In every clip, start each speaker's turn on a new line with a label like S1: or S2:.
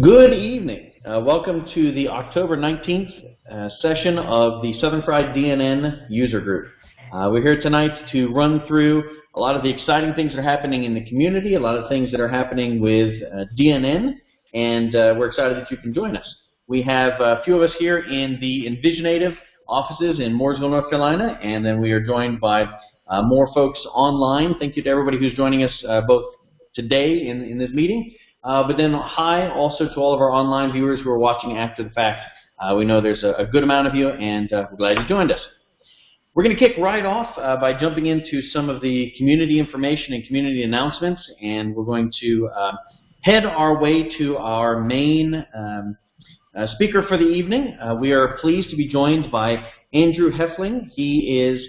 S1: Good evening. Welcome to the October 19th session of the Southern Fried DNN User Group. We're here tonight to run through a lot of the exciting things that are happening in the community, a lot of things that are happening with DNN, and we're excited that you can join us. We have a few of us here in the Envisionative offices in Mooresville, North Carolina, and then we are joined by more folks online. Thank you to everybody who's joining us both today in this meeting. But then hi also to all of our online viewers who are watching after the fact. We know there's a good amount of you, and we're glad you joined us. We're going to kick right off by jumping into some of the community information and community announcements, and we're going to head our way to our main speaker for the evening. We are pleased to be joined by Andrew Hoefling. He is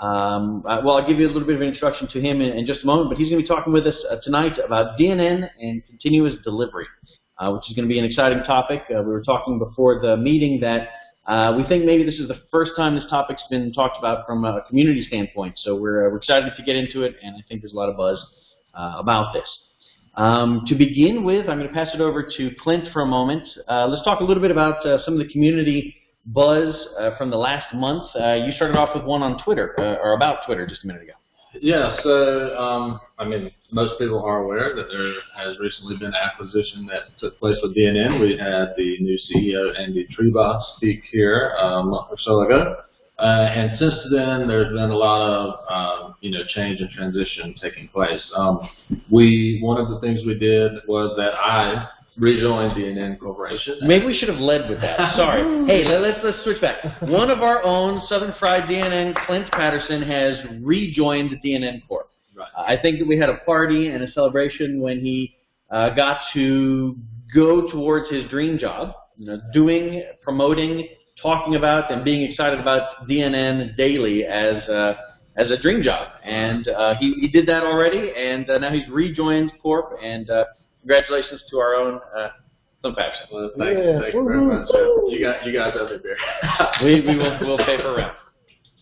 S1: well, I'll give you a little bit of an introduction to him in just a moment, but he's going to be talking with us tonight about DNN and continuous delivery, which is going to be an exciting topic. We were talking before the meeting that we think maybe this is the first time this topic's been talked about from a community standpoint, so we're excited to get into it, and I think there's a lot of buzz about this. To begin with, I'm going to pass it over to Clint for a moment. Let's talk a little bit about some of the community buzz from the last month. You started off with one on Twitter, or about Twitter just a minute ago.
S2: Yeah, so, I mean, most people are aware that there has recently been an acquisition that took place with DNN. We had the new CEO, Andy Trebach, speak here a month or so ago. And since then, there's been a lot of, change and transition taking place. One of the things we did was that I rejoined DNN Corporation.
S1: Maybe we should have led with that. Sorry. Hey, let's switch back. One of our own Southern Fried DNN, Clint Patterson, has rejoined DNN Corp.
S2: Right.
S1: I think that we had a party and a celebration when he got to go towards his dream job, doing, promoting, talking about, and being excited about DNN daily as a dream job. And he did that already, and now he's rejoined Corp, and congratulations to our own Clint Patterson.
S2: Well, thank you very much. You guys have it there.
S1: we'll pay for a round.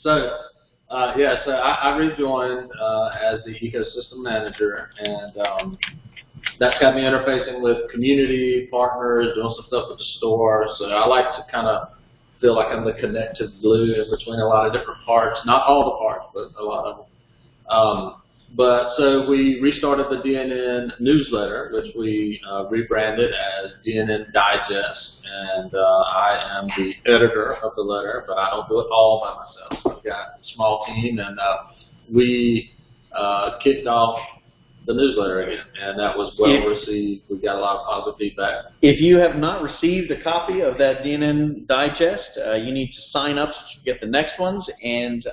S2: So, so I rejoined as the ecosystem manager, and that's got me interfacing with community partners, doing some stuff with the store. So I like to kind of feel like I'm the connective glue in between a lot of different parts, not all the parts, but a lot of them. But so we restarted the DNN newsletter, which we rebranded as DNN Digest, and I am the editor of the letter, but I don't do it all by myself. I've got a small team, and we kicked off the newsletter again, and that was well received. We got a lot of positive feedback. If
S1: you have not received a copy of that DNN Digest, you need to sign up so you get the next ones, and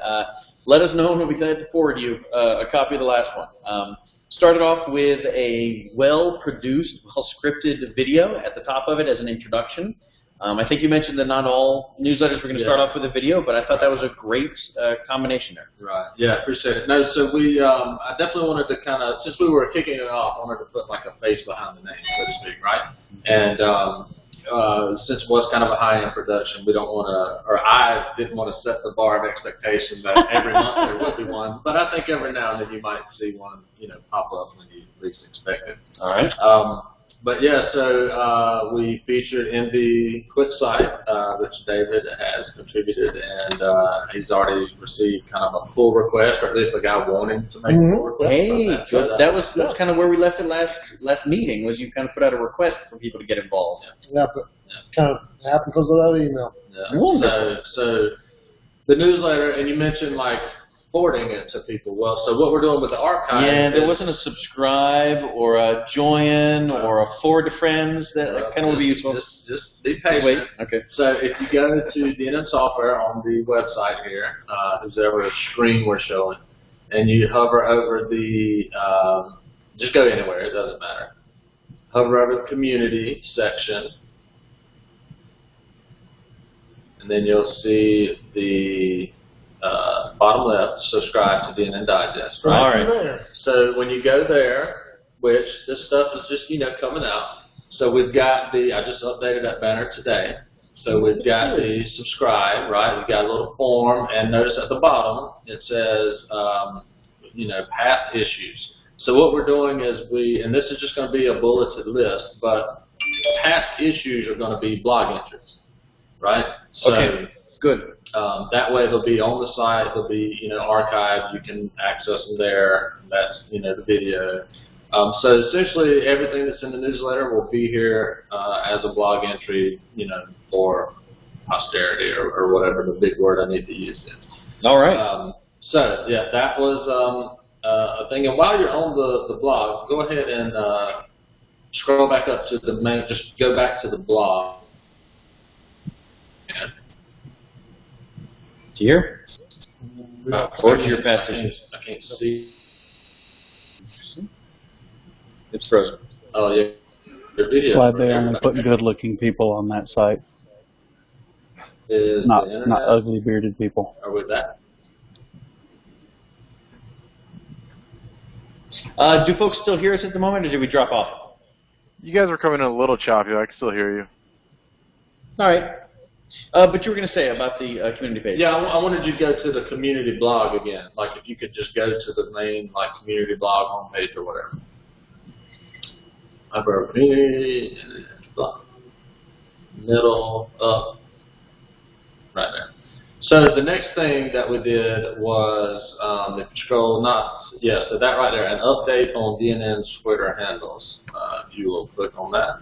S1: let us know, and we'll be glad to forward you a copy of the last one. Started off with a well-produced, well-scripted video at the top of it as an introduction. I think you mentioned that not all newsletters were going to start off with a video, but I thought that was a great combination there.
S2: Right. Yeah, appreciate it. No, so I definitely wanted to kind of, since we were kicking it off, I wanted to put like a face behind the name, so to speak, right? And since it was kind of a high-end production, we don't want to, or I didn't want to set the bar of expectation that every month there would be one, but I think every now and then you might see one, pop up when you least expect it.
S1: All right.
S2: But yeah, so we featured in the QuickSite, which David has contributed, and he's already received kind of a pull request, or at least the guy wanting to make a pull request.
S1: Hey, good. That's kind of where we left it last meeting, was you kind of put out a request for people to get involved.
S3: Yeah, but kind of happened because of that email.
S2: Yeah. So the newsletter, and you mentioned like forwarding it to people. Well, so what we're doing with the archive.
S1: Yeah, there wasn't a subscribe or a join or a forward to friends. That kind of would be useful.
S2: Just be patient.
S1: Wait. Okay.
S2: So if you go to DNN Software on the website here, there's ever a screen we're showing, and you hover over the, just go anywhere, it doesn't matter. Hover over the community section, and then you'll see the bottom left, subscribe to DNN Digest. Right?
S1: All right.
S2: So when you go there, which this stuff is just coming out. So we've got I just updated that banner today. So we've got the subscribe, right? We've got a little form, and notice at the bottom it says, past issues. So what we're doing is and this is just going to be a bulleted list, but past issues are going to be blog entries, right? So,
S1: okay, good.
S2: That way they'll be on the site, they'll be, archived, you can access them there, that's, the video. So essentially everything that's in the newsletter will be here as a blog entry, for posterity or whatever the big word I need to use then.
S1: All right.
S2: So, yeah, that was a thing. And while you're on the blog, go ahead and scroll back up to the main, just go back to the blog.
S1: Here? Or to your past issues?
S2: I can't see.
S1: It's frozen.
S2: Oh, yeah. Your video.
S4: Glad they only put good-looking people on that site.
S2: Is
S4: not
S2: the internet,
S4: not ugly bearded people.
S2: or with that?
S1: Do folks still hear us at the moment, or did we drop off?
S5: You guys are coming in a little choppy. I can still hear you.
S1: All right. But you were going to say about the community page.
S2: Yeah, I wanted you to go to the community blog again. Like if you could just go to the main community blog homepage or whatever. Upper community blog. Middle up. Right there. So the next thing that we did was if you scroll so that right there, an update on DNN's Twitter handles. If you will click on that.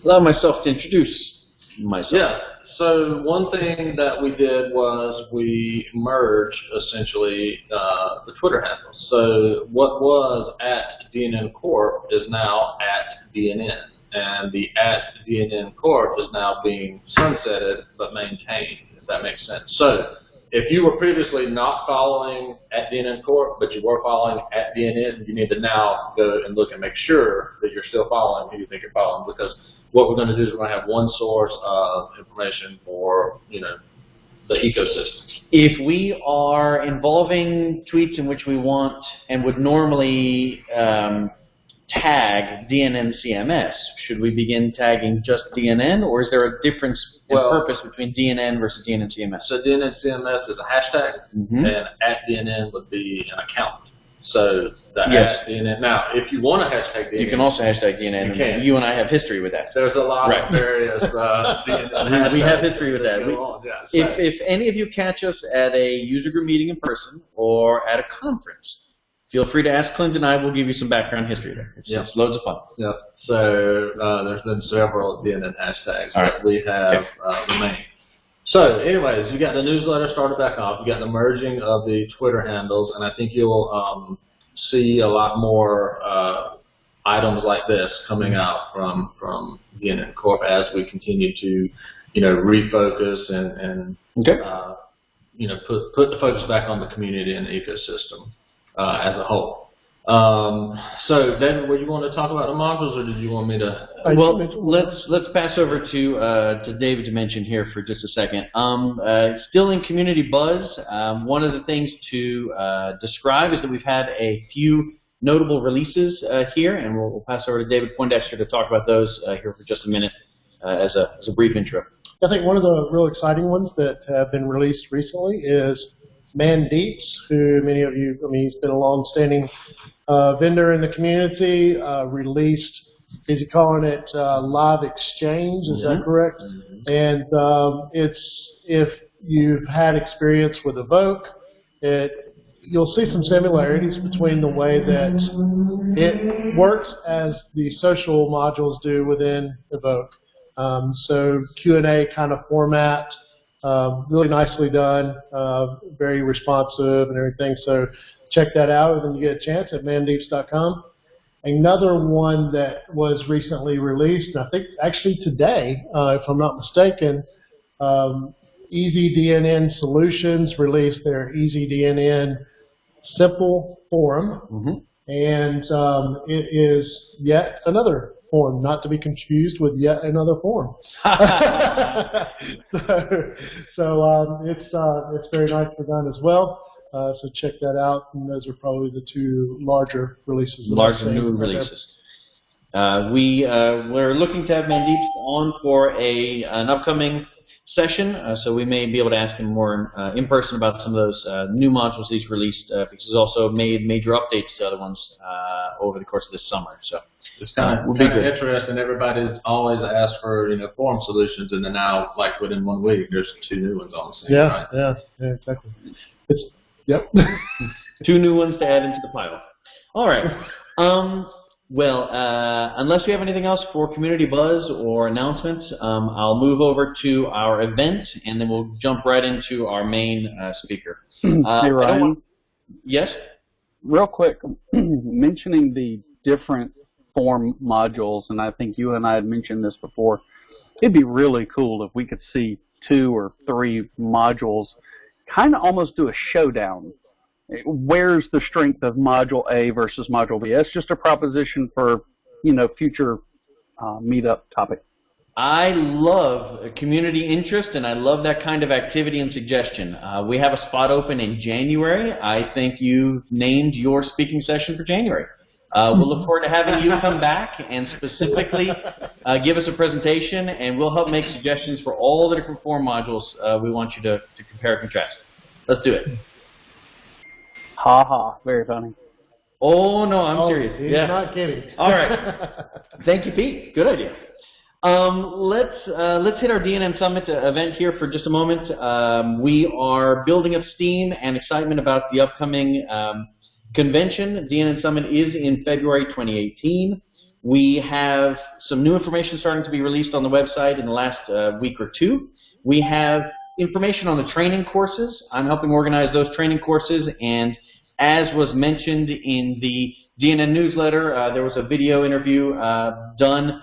S1: Allow myself to introduce myself.
S2: Yeah. So one thing that we did was we merged essentially the Twitter handles. So what was at DNN Corp is now at DNN, and the at DNN Corp is now being sunsetted but maintained, if that makes sense. So if you were previously not following at DNN Corp, but you were following at DNN, you need to now go and look and make sure that you're still following who you think you're following, because what we're going to do is we're going to have one source of information for, the ecosystem.
S1: If we are involving tweets in which we want and would normally tag DNN CMS, should we begin tagging just DNN, or is there a difference in purpose between DNN versus DNN CMS?
S2: So DNN CMS is a hashtag, and at DNN would be an account. So the at DNN. Now, if you want to hashtag DNN,
S1: you can also hashtag DNN.
S2: You can.
S1: You and I have history with that.
S2: There's a lot of various DNN
S1: we have history with that.
S2: Yeah,
S1: if any of you catch us at a user group meeting in person or at a conference, feel free to ask Clint and I. We'll give you some background history there. It's loads of fun.
S2: Yep. So there's been several DNN hashtags that we have remained. So anyways, you got the newsletter started back up. You got the merging of the Twitter handles, and I think you'll see a lot more items like this coming out from DNN Corp as we continue to, refocus and put the focus back on the community and the ecosystem as a whole. So, David, were you want to talk about the modules, or did you want me to?
S1: Well, let's pass over to David to mention here for just a second. Still in community buzz. One of the things to describe is that we've had a few notable releases here, and we'll pass over to David Poindexter to talk about those here for just a minute as a brief intro.
S3: I think one of the real exciting ones that have been released recently is Mandeeps, who many of you, he's been a long-standing vendor in the community, released, is he calling it Live Exchange, is that correct? And if you've had experience with Evoke, you'll see some similarities between the way that it works as the social modules do within Evoke. So Q&A kind of format, really nicely done, very responsive and everything. So check that out when you get a chance at mandeeps.com. Another one that was recently released, and I think actually today, if I'm not mistaken, Easy DNN Solutions released their Easy DNN Simple Forum, and it is yet another forum, not to be confused with yet another forum. so it's very nicely done as well. So check that out, and those are probably the two larger releases.
S1: Larger new releases. We're looking to have Mandeep on for an upcoming session, so we may be able to ask him more in person about some of those new modules he's released, because he's also made major updates to other ones over the course of this summer. So
S2: it's kind of interesting. Everybody's always asked for form solutions, and then now, like within 1 week, there's 2 new ones on the scene.
S3: Yeah,
S2: right?
S3: yeah, exactly. Yep.
S1: 2 new ones to add into the pile. All right. Well, unless you have anything else for community buzz or announcements, I'll move over to our event, and then we'll jump right into our main speaker.
S4: Hey, Ryan.
S1: Yes?
S4: Real quick, mentioning the different form modules, and I think you and I had mentioned this before, it'd be really cool if we could see 2 or 3 modules kind of almost do a showdown. Where's the strength of Module A versus Module B? That's just a proposition for, future meetup topic.
S1: I love community interest, and I love that kind of activity and suggestion. We have a spot open in January. I think you've named your speaking session for January. We'll look forward to having you come back and specifically give us a presentation, and we'll help make suggestions for all the different form modules we want you to compare and contrast. Let's do it.
S4: Ha ha, very funny.
S1: Oh, no, I'm serious.
S3: He's not kidding.
S1: All right. Thank you, Pete. Good idea. Let's hit our DNN Summit event here for just a moment. We are building up steam and excitement about the upcoming convention. DNN Summit is in February 2018. We have some new information starting to be released on the website in the last week or 2. We have information on the training courses. I'm helping organize those training courses, and as was mentioned in the DNN newsletter, there was a video interview done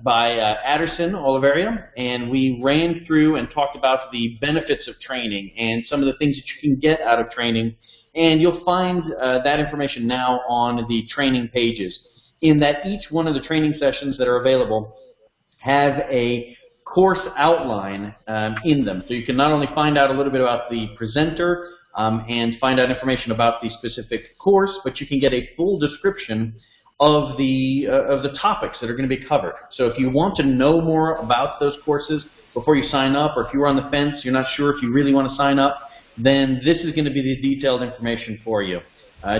S1: by Addison Oliveria, and we ran through and talked about the benefits of training and some of the things that you can get out of training, and you'll find that information now on the training pages, in that each one of the training sessions that are available have a course outline in them. So you can not only find out a little bit about the presenter and find out information about the specific course, but you can get a full description of the topics that are going to be covered. So if you want to know more about those courses before you sign up, or if you're on the fence, you're not sure if you really want to sign up, then this is going to be the detailed information for you.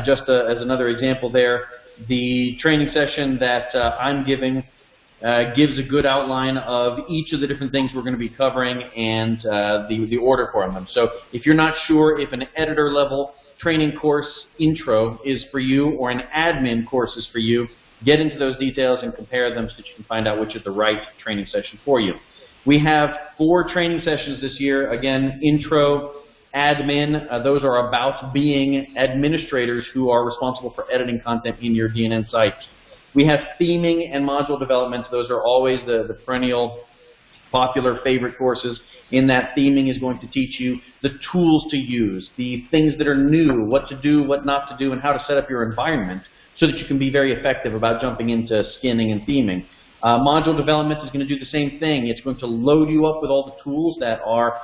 S1: Just as another example there, the training session that I'm giving gives a good outline of each of the different things we're going to be covering and the order for them. So if you're not sure if an editor level training course intro is for you or an admin course is for you, get into those details and compare them so that you can find out which is the right training session for you. We have 4 training sessions this year. Again, intro, admin, those are about being administrators who are responsible for editing content in your DNN site. We have theming and module development. Those are always the perennial popular favorite courses. In that, theming is going to teach you the tools to use, the things that are new, what to do, what not to do, and how to set up your environment so that you can be very effective about jumping into skinning and theming. Module development is going to do the same thing. It's going to load you up with all the tools that are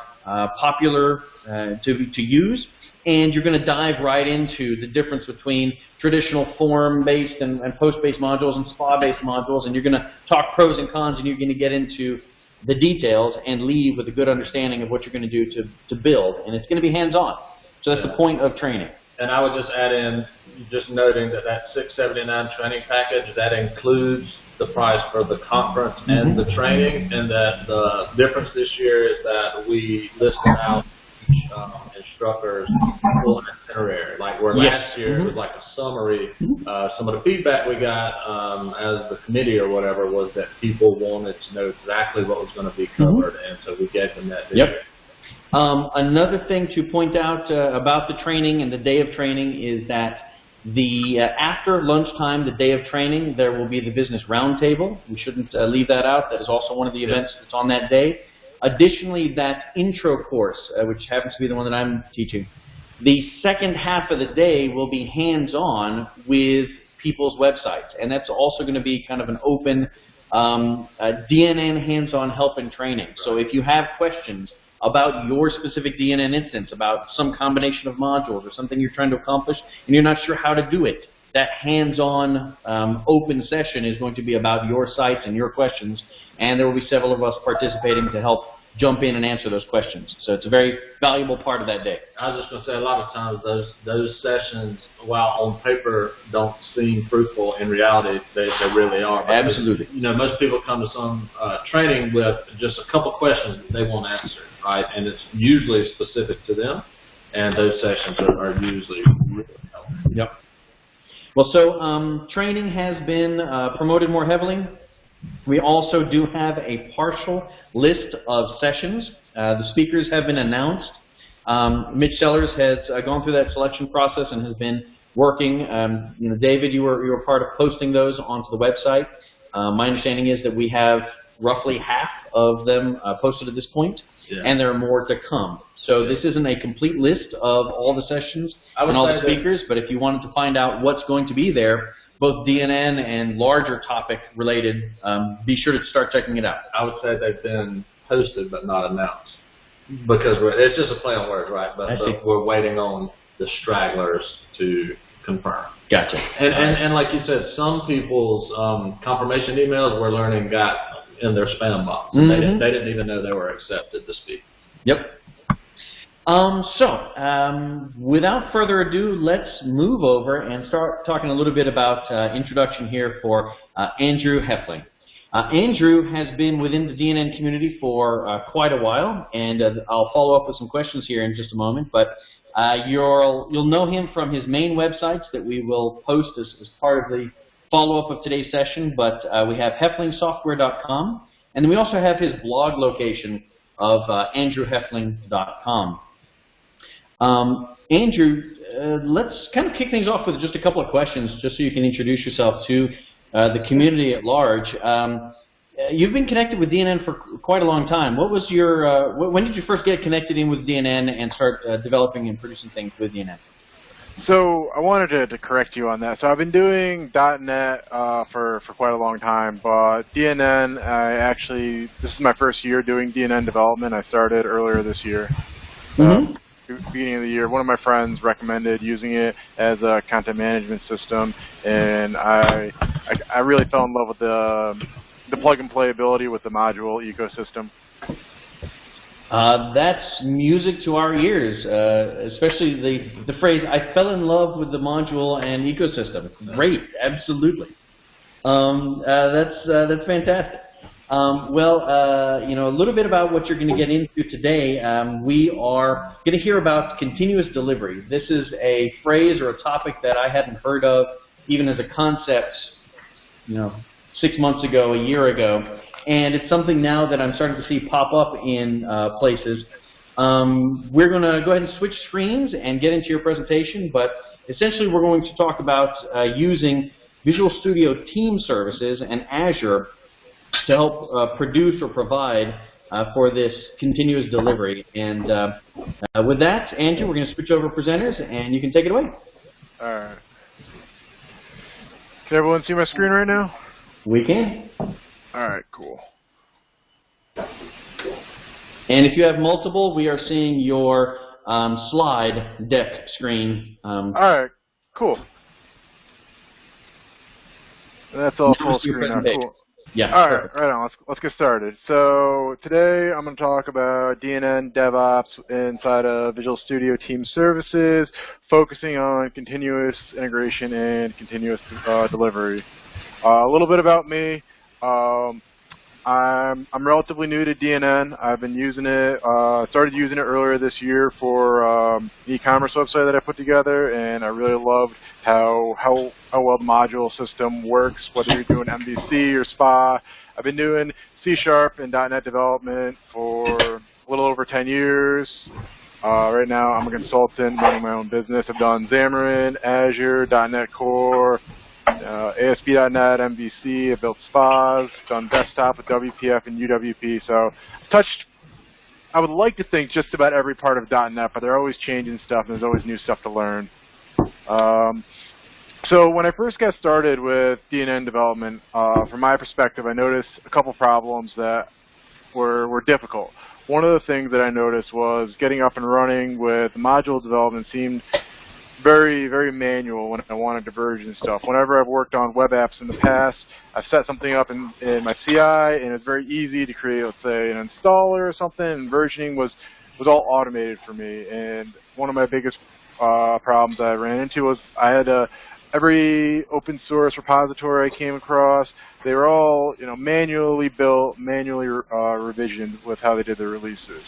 S1: popular to use, and you're going to dive right into the difference between traditional form-based and post-based modules and SPA-based modules, and you're going to talk pros and cons, and you're going to get into the details and leave with a good understanding of what you're going to do to build, and it's going to be hands-on. So that's the point of training.
S2: And I would just add in, just noting that that $679 training package, that includes the price for the conference and the training, and that the difference this year is that we listed out instructors' full itinerary. Like where last year it was like a summary. Some of the feedback we got as the committee or whatever was that people wanted to know exactly what was going to be covered, and so we gave them that this year.
S1: Another thing to point out about the training and the day of training is that after lunchtime, the day of training, there will be the business roundtable. We shouldn't leave that out. That is also one of the events that's on that day. Additionally, that intro course, which happens to be the one that I'm teaching, the second half of the day will be hands-on with people's websites. And that's also going to be kind of an open DNN hands-on help and training. So if you have questions about your specific DNN instance, about some combination of modules or something you're trying to accomplish, and you're not sure how to do it, that hands-on open session is going to be about your sites and your questions, and there will be several of us participating to help jump in and answer those questions. So it's a very valuable part of that day.
S2: I was just going to say, a lot of times those sessions, while on paper don't seem fruitful, in reality they really are. Because,
S1: absolutely.
S2: You know, most people come to some training with just a couple questions that they want answered, right? And it's usually specific to them, and those sessions are usually really helpful.
S1: Yep. Well, so training has been promoted more heavily. We also do have a partial list of sessions. The speakers have been announced. Mitch Sellers has gone through that selection process and has been working. You know, David, you were part of posting those onto the website. My understanding is that we have roughly half of them posted at this point, and there are more to come. So this isn't a complete list of all the sessions and all the speakers, but if you wanted to find out what's going to be there, both DNN and larger topic related, be sure to start checking it out.
S2: I would say they've been posted but not announced, because it's just a play on words, right? But we're waiting on the stragglers to confirm.
S1: Gotcha.
S2: And like you said, some people's confirmation emails we're learning got in their spam box.
S1: Mm-hmm.
S2: They didn't even know they were accepted to speak.
S1: Yep. Without further ado, let's move over and start talking a little bit about introduction here for Andrew Hoefling. Andrew has been within the DNN community for quite a while, and I'll follow up with some questions here in just a moment, but you'll know him from his main websites that we will post as part of the follow-up of today's session, but we have HeuflingSoftware.com, and then we also have his blog location of AndrewHeufling.com. Andrew, let's kind of kick things off with just a couple of questions, just so you can introduce yourself to the community at large. You've been connected with DNN for quite a long time. What was your when did you first get connected in with DNN and start developing and producing things with DNN?
S5: So I wanted to correct you on that. So I've been doing .NET for quite a long time, but DNN, this is my first year doing DNN development. I started earlier this year. Beginning of the year, one of my friends recommended using it as a content management system, and I really fell in love with the plug and play ability with the module ecosystem.
S1: That's music to our ears, especially the phrase "I fell in love with the module and ecosystem." Great, absolutely. That's fantastic. You know, a little bit about what you're going to get into today. We are going to hear about continuous delivery. This is a phrase or a topic that I hadn't heard of even as a concept, you know, 6 months ago, a year ago, and it's something now that I'm starting to see pop up in places. We're going to go ahead and switch screens and get into your presentation, but essentially we're going to talk about using Visual Studio Team Services and Azure to help produce or provide for this continuous delivery. And with that, Andrew, we're going to switch over presenters, and you can take it away.
S5: All right. Can everyone see my screen right now?
S1: We can.
S5: All right, cool.
S1: And if you have multiple, we are seeing your slide deck screen.
S5: All right, cool. That's all full screen now. Cool.
S1: Yeah.
S5: All right, right on. Let's get started. So today I'm going to talk about DNN DevOps inside of Visual Studio Team Services, focusing on continuous integration and continuous delivery. A little bit about me. I'm relatively new to DNN. I've been using it. Started using it earlier this year for an e-commerce website that I put together, and I really loved how well the module system works. Whether you're doing MVC or SPA, I've been doing C# and .NET development for a little over 10 years. Right now, I'm a consultant running my own business. I've done Xamarin, Azure, .NET Core, ASP.NET, MVC, I've built SPAs, done desktop with WPF and UWP, so I've touched, I would like to think, just about every part of .NET, but they're always changing stuff, and there's always new stuff to learn. So when I first got started with DNN development, from my perspective, I noticed a couple problems that were difficult. One of the things that I noticed was getting up and running with module development seemed very, very manual when I wanted to version stuff. Whenever I've worked on web apps in the past, I've set something up in my CI, and it's very easy to create, let's say, an installer or something, and versioning was all automated for me. And one of my biggest problems I ran into was I had every open source repository I came across, they were all manually built, manually revisioned with how they did their releases.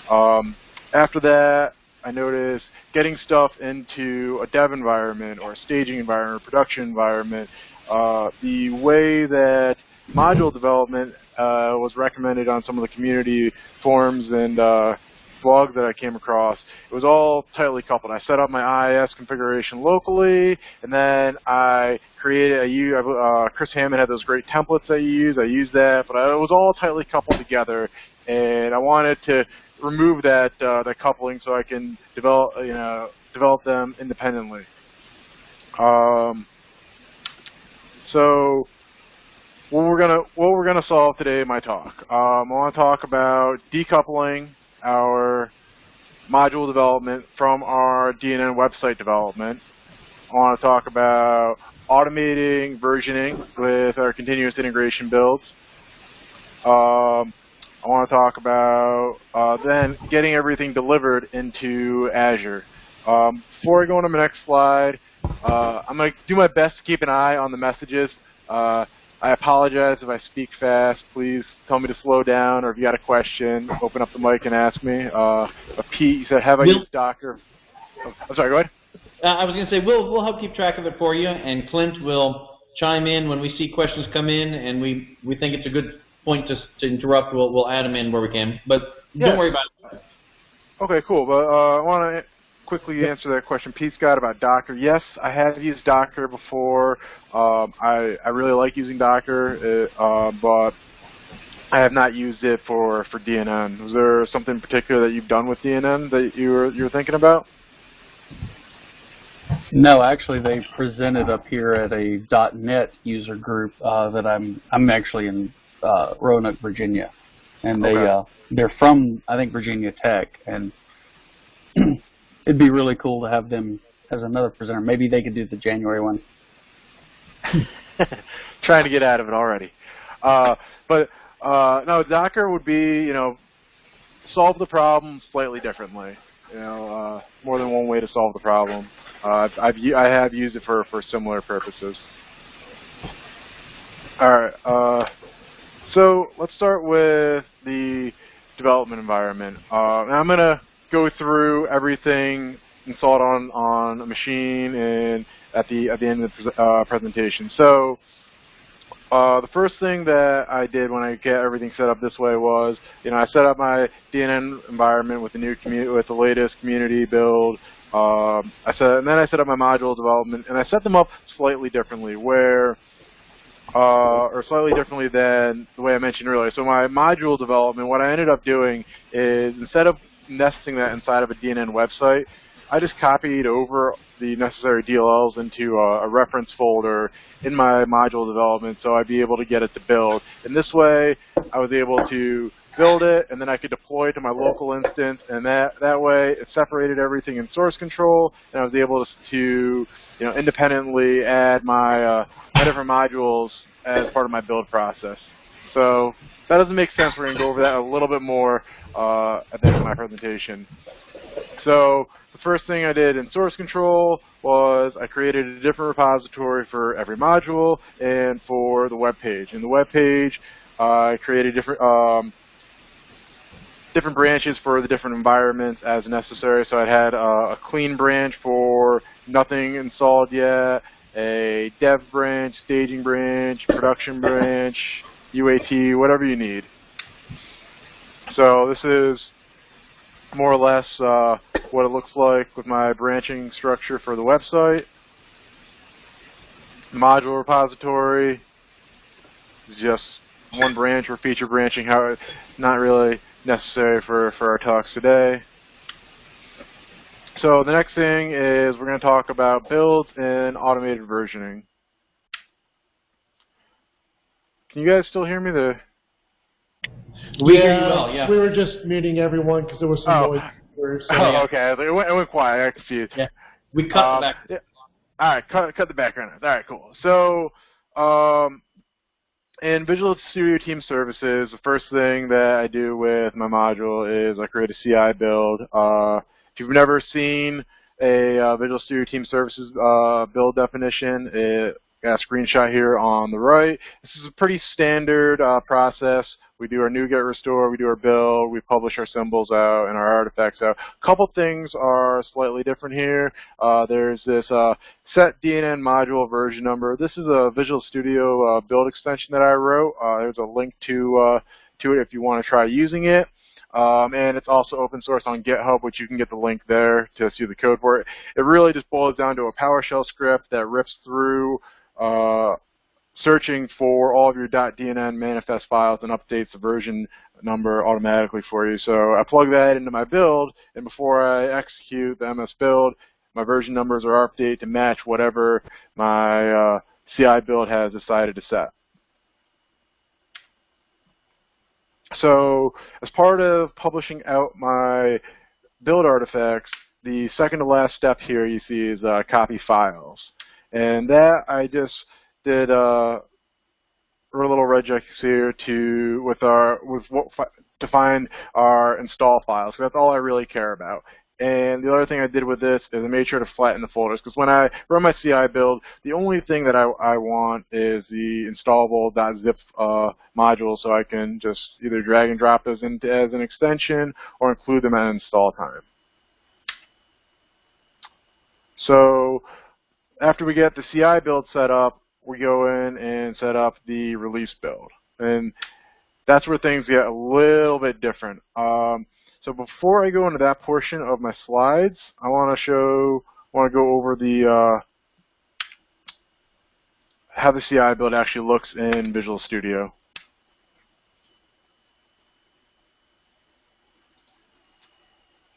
S5: After that, I noticed getting stuff into a dev environment or a staging environment or production environment, the way that module development was recommended on some of the community forums and blogs that I came across, it was all tightly coupled. I set up my IIS configuration locally, and then I created Chris Hammond had those great templates that you use. I used that, but it was all tightly coupled together, and I wanted to remove that coupling so I can develop them independently. So what we're gonna solve today in my talk, I want to talk about decoupling our module development from our DNN website development. I want to talk about automating versioning with our continuous integration builds. I want to talk about then getting everything delivered into Azure. Before I go on to my next slide, I'm going to do my best to keep an eye on the messages. I apologize if I speak fast. Please tell me to slow down, or if you got a question, open up the mic and ask me. Pete, you said, have I used Docker? Oh, I'm sorry, go ahead.
S1: I was going to say, we'll help keep track of it for you, and Clint will chime in when we see questions come in, and we think it's a good point to interrupt. We'll add them in where we can, but don't worry about it.
S5: Okay, cool. But I want to quickly answer that question Pete's got about Docker. Yes, I have used Docker before. I really like using Docker, but I have not used it for DNN. Was there something in particular that you've done with DNN that you were thinking about?
S4: No, actually, they presented up here at a .NET user group that I'm actually in Roanoke, Virginia, and they're from, I think, Virginia Tech, and it'd be really cool to have them as another presenter. Maybe they could do the January one.
S5: Trying to get out of it already. No, Docker would be, solve the problem slightly differently. More than one way to solve the problem. I have used it for similar purposes. All right. So let's start with the development environment. Now I'm going to go through everything installed on a machine and at the end of the presentation. So the first thing that I did when I get everything set up this way was, I set up my DNN environment with the latest community build. And then I set up my module development, and I set them up slightly differently, or slightly differently than the way I mentioned earlier. So my module development, what I ended up doing is, instead of nesting that inside of a DNN website, I just copied over the necessary DLLs into a reference folder in my module development so I'd be able to get it to build. And this way, I was able to build it, and then I could deploy it to my local instance, and that way it separated everything in source control, and I was able to independently add my different modules as part of my build process. So if that doesn't make sense, we're going to go over that a little bit more at the end of my presentation. So the first thing I did in source control was I created a different repository for every module and for the web page. In the web page, I created different branches for the different environments as necessary. So I had a clean branch for nothing installed yet, a dev branch, staging branch, production branch, UAT, whatever you need. So this is more or less what it looks like with my branching structure for the website. Module repository is just one branch or feature branching, how it's not really necessary for our talks today. So the next thing is we're going to talk about builds and automated versioning. Can you guys still hear me?
S1: We hear you well, yeah.
S3: We were just muting everyone because there was some noise.
S5: Oh, okay. It went quiet. I got confused.
S1: Yeah. We cut the back.
S5: Yeah. All right, cut the background. All right, cool. So in Visual Studio Team Services, the first thing that I do with my module is I create a CI build. If you've never seen a Visual Studio Team Services build definition, got a screenshot here on the right. This is a pretty standard process. We do our NuGet restore, we do our build, we publish our symbols out and our artifacts out. A couple things are slightly different here. There's this set DNN module version number. This is a Visual Studio build extension that I wrote. There's a link to it if you want to try using it. And it's also open source on GitHub, which you can get the link there to see the code for it. It really just boils down to a PowerShell script that rips through searching for all of your .dnn manifest files and updates the version number automatically for you. So I plug that into my build, and before I execute the MS build, my version numbers are updated to match whatever my CI build has decided to set. So as part of publishing out my build artifacts, the second to last step here you see is copy files. And that I just did a little regex here to find our install files. So that's all I really care about. And the other thing I did with this is I made sure to flatten the folders, because when I run my CI build, the only thing that I want is the installable.zip module, so I can just either drag and drop those into as an extension or include them at install time. So after we get the CI build set up, we go in and set up the release build. And that's where things get a little bit different. So before I go into that portion of my slides, I want to go over the how the CI build actually looks in Visual Studio.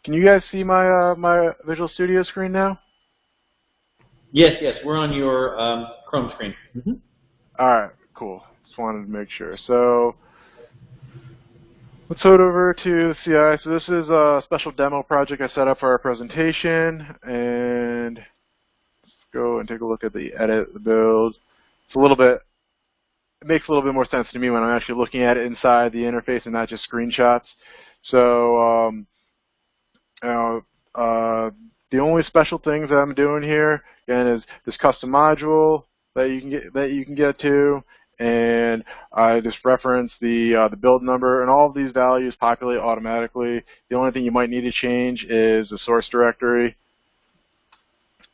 S5: Can you guys see my my Visual Studio screen now?
S1: Yes, we're on your Chrome screen. Mm-hmm.
S5: All right, cool. Just wanted to make sure. So let's head over to CI. So this is a special demo project I set up for our presentation, and let's go and take a look at the edit, the build. It's a little bit, it makes a little bit more sense to me when I'm actually looking at it inside the interface and not just screenshots. So the only special things that I'm doing here again is this custom module that you can get to, and I just reference the build number, and all of these values populate automatically. The only thing you might need to change is the source directory,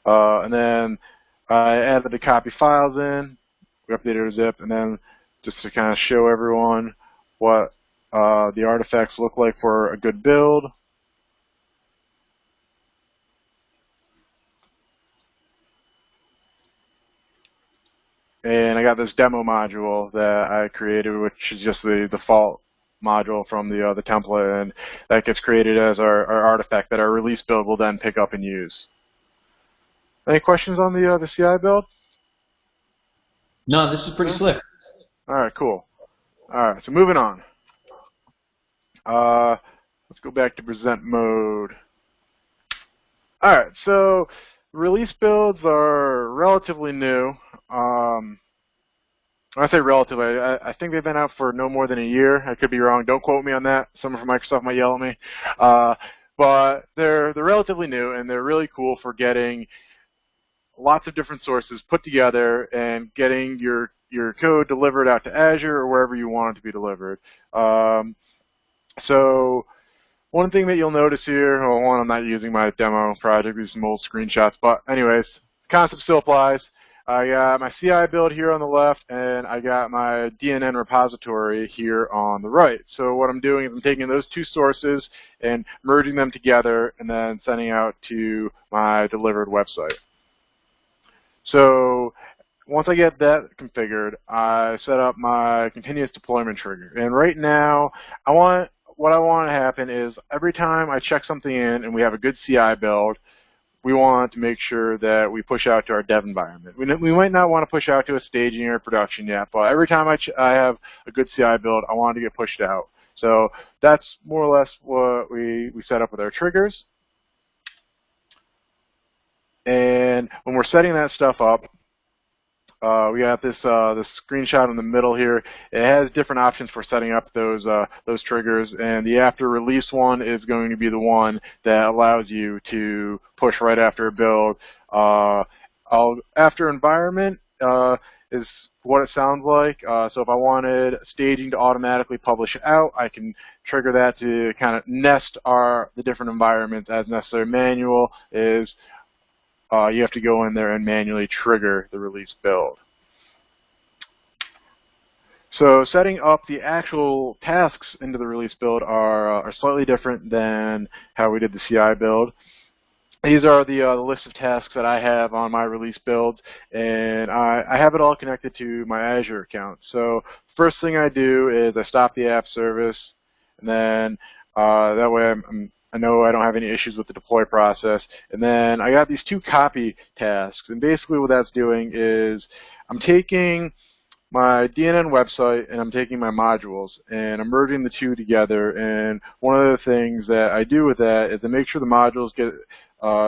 S5: and then I added the copy files in. We updated our zip, and then just to kind of show everyone what the artifacts look like for a good build. And I got this demo module that I created, which is just the default module from the template, and that gets created as our artifact that our release build will then pick up and use. Any questions on the CI build?
S1: No, this is pretty slick.
S5: All right, cool. All right, so moving on. Let's go back to present mode. All right, so release builds are relatively new. When I say relatively, I think they've been out for no more than a year. I could be wrong. Don't quote me on that. Someone from Microsoft might yell at me. But they're relatively new, and they're really cool for getting lots of different sources put together and getting your code delivered out to Azure or wherever you want it to be delivered. So one thing that you'll notice here, well, one, I'm not using my demo project, these are some old screenshots, but anyways, the concept still applies. I got my CI build here on the left, and I got my DNN repository here on the right. So what I'm doing is I'm taking those two sources and merging them together and then sending out to my delivered website. So once I get that configured, I set up my continuous deployment trigger. And right now, what I want to happen is every time I check something in and we have a good CI build, we want to make sure that we push out to our dev environment. We might not want to push out to a staging or production yet, but every time I have a good CI build, I want it to get pushed out. So that's more or less what we set up with our triggers. And when we're setting that stuff up, we got this screenshot in the middle here. It has different options for setting up those triggers, and the after release one is going to be the one that allows you to push right after a build. After environment is what it sounds like. So if I wanted staging to automatically publish out, I can trigger that to kind of nest the different environments as necessary. Manual is you have to go in there and manually trigger the release build. So setting up the actual tasks into the release build are slightly different than how we did the CI build. These are the list of tasks that I have on my release build, and I have it all connected to my Azure account. So first thing I do is I stop the app service, and then that way I know I don't have any issues with the deploy process. And then I got these two copy tasks, and basically what that's doing is I'm taking my DNN website and I'm taking my modules and I'm merging the two together. And one of the things that I do with that is to make sure the modules get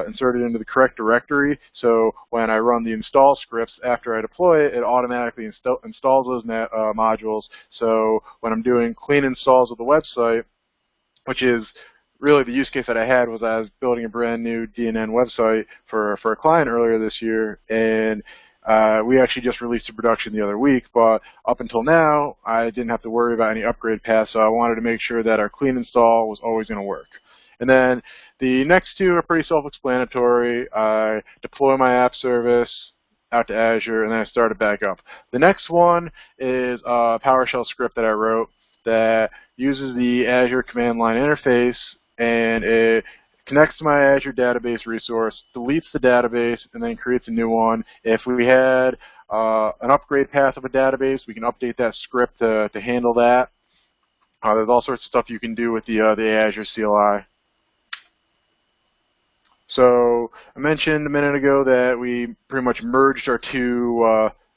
S5: inserted into the correct directory. So when I run the install scripts after I deploy it, it automatically installs those modules. So when I'm doing clean installs of the website, which is really the use case that I had, was I was building a brand new DNN website for a client earlier this year, and we actually just released to production the other week, but up until now, I didn't have to worry about any upgrade paths, so I wanted to make sure that our clean install was always going to work. And then the next two are pretty self-explanatory. I deploy my app service out to Azure, and then I start it back up. The next one is a PowerShell script that I wrote that uses the Azure command line interface, and it connects to my Azure database resource, deletes the database, and then creates a new one. If we had an upgrade path of a database, we can update that script to handle that. There's all sorts of stuff you can do with the Azure CLI. So I mentioned a minute ago that we pretty much merged our two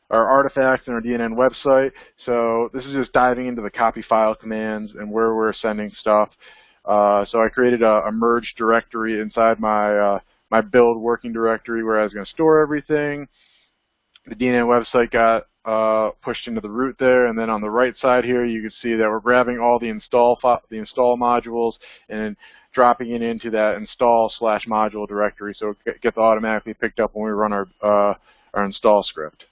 S5: our artifacts and our DNN website. So this is just diving into the copy file commands and where we're sending stuff. So I created a merge directory inside my my build working directory where I was going to store everything. The DNN website got pushed into the root there, and then on the right side here you can see that we're grabbing all the install modules and dropping it into that install/module directory, so it gets automatically picked up when we run our install script.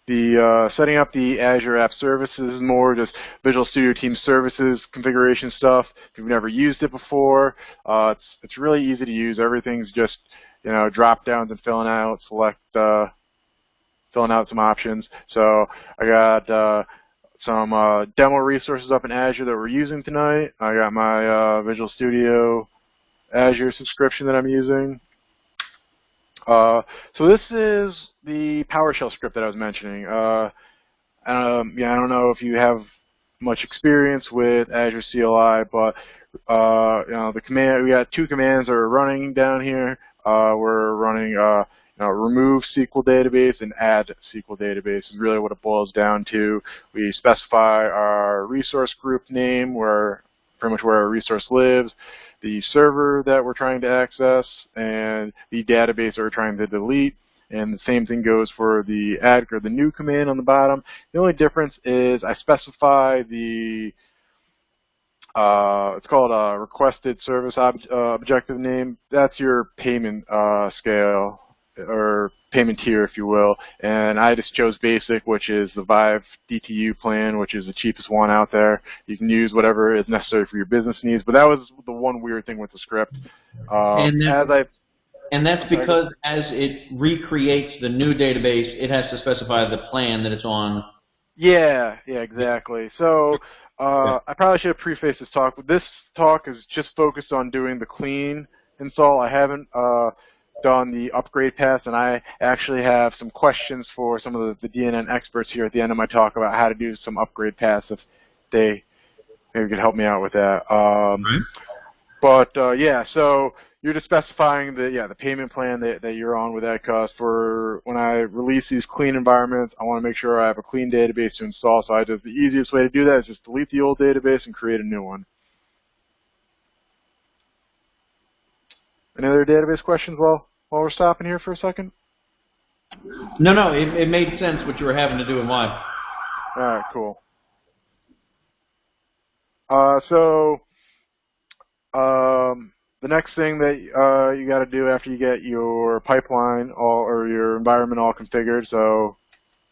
S5: The setting up the Azure App Services is more just Visual Studio Team Services configuration stuff. If you've never used it before, it's really easy to use. Everything's just, you know, drop downs and filling out some options. So I got some demo resources up in Azure that we're using tonight. I got my Visual Studio Azure subscription that I'm using. So this is the PowerShell script that I was mentioning. Yeah, I don't know if you have much experience with Azure CLI, but you know, we got two commands that are running down here. We're running remove SQL database and add SQL database is really what it boils down to. We specify our resource group name, pretty much where our resource lives, the server that we're trying to access, and the database that we're trying to delete. And the same thing goes for the add or the new command on the bottom. The only difference is I specify the it's called a requested service objective name. That's your payment scale or payment tier, if you will. And I just chose basic, which is the Vive DTU plan, which is the cheapest one out there. You can use whatever is necessary for your business needs. But that was the one weird thing with the script.
S1: And that's because as it recreates the new database, it has to specify the plan that it's on.
S5: Yeah, exactly. So I probably should have prefaced this talk, but this talk is just focused on doing the clean install. I haven't done the upgrade path, and I actually have some questions for some of the DNN experts here at the end of my talk about how to do some upgrade paths if they maybe could help me out with that. Yeah, so you're just specifying the payment plan that you're on with AdCost. For when I release these clean environments, I want to make sure I have a clean database to install. So the easiest way to do that is just delete the old database and create a new one. Any other database questions while we're stopping here for a second?
S1: No, it made sense what you were having to do and why.
S5: All right, cool. So the next thing that you got to do after you get your pipeline or your environment all configured, so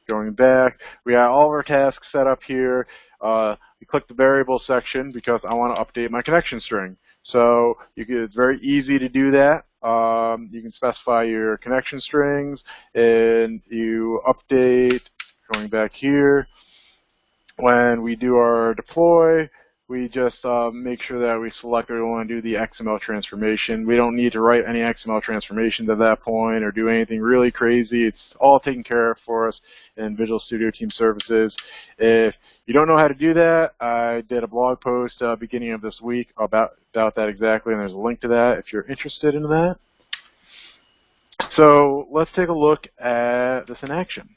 S5: going back, we got all of our tasks set up here. You click the variable section because I want to update my connection string. So it's very easy to do that. You can specify your connection strings, and you update, going back here. When we do our deploy, we just make sure that we select where we want to do the XML transformation. We don't need to write any XML transformations at that point or do anything really crazy. It's all taken care of for us in Visual Studio Team Services. If you don't know how to do that, I did a blog post beginning of this week about that exactly, and there's a link to that if you're interested in that. So let's take a look at this in action.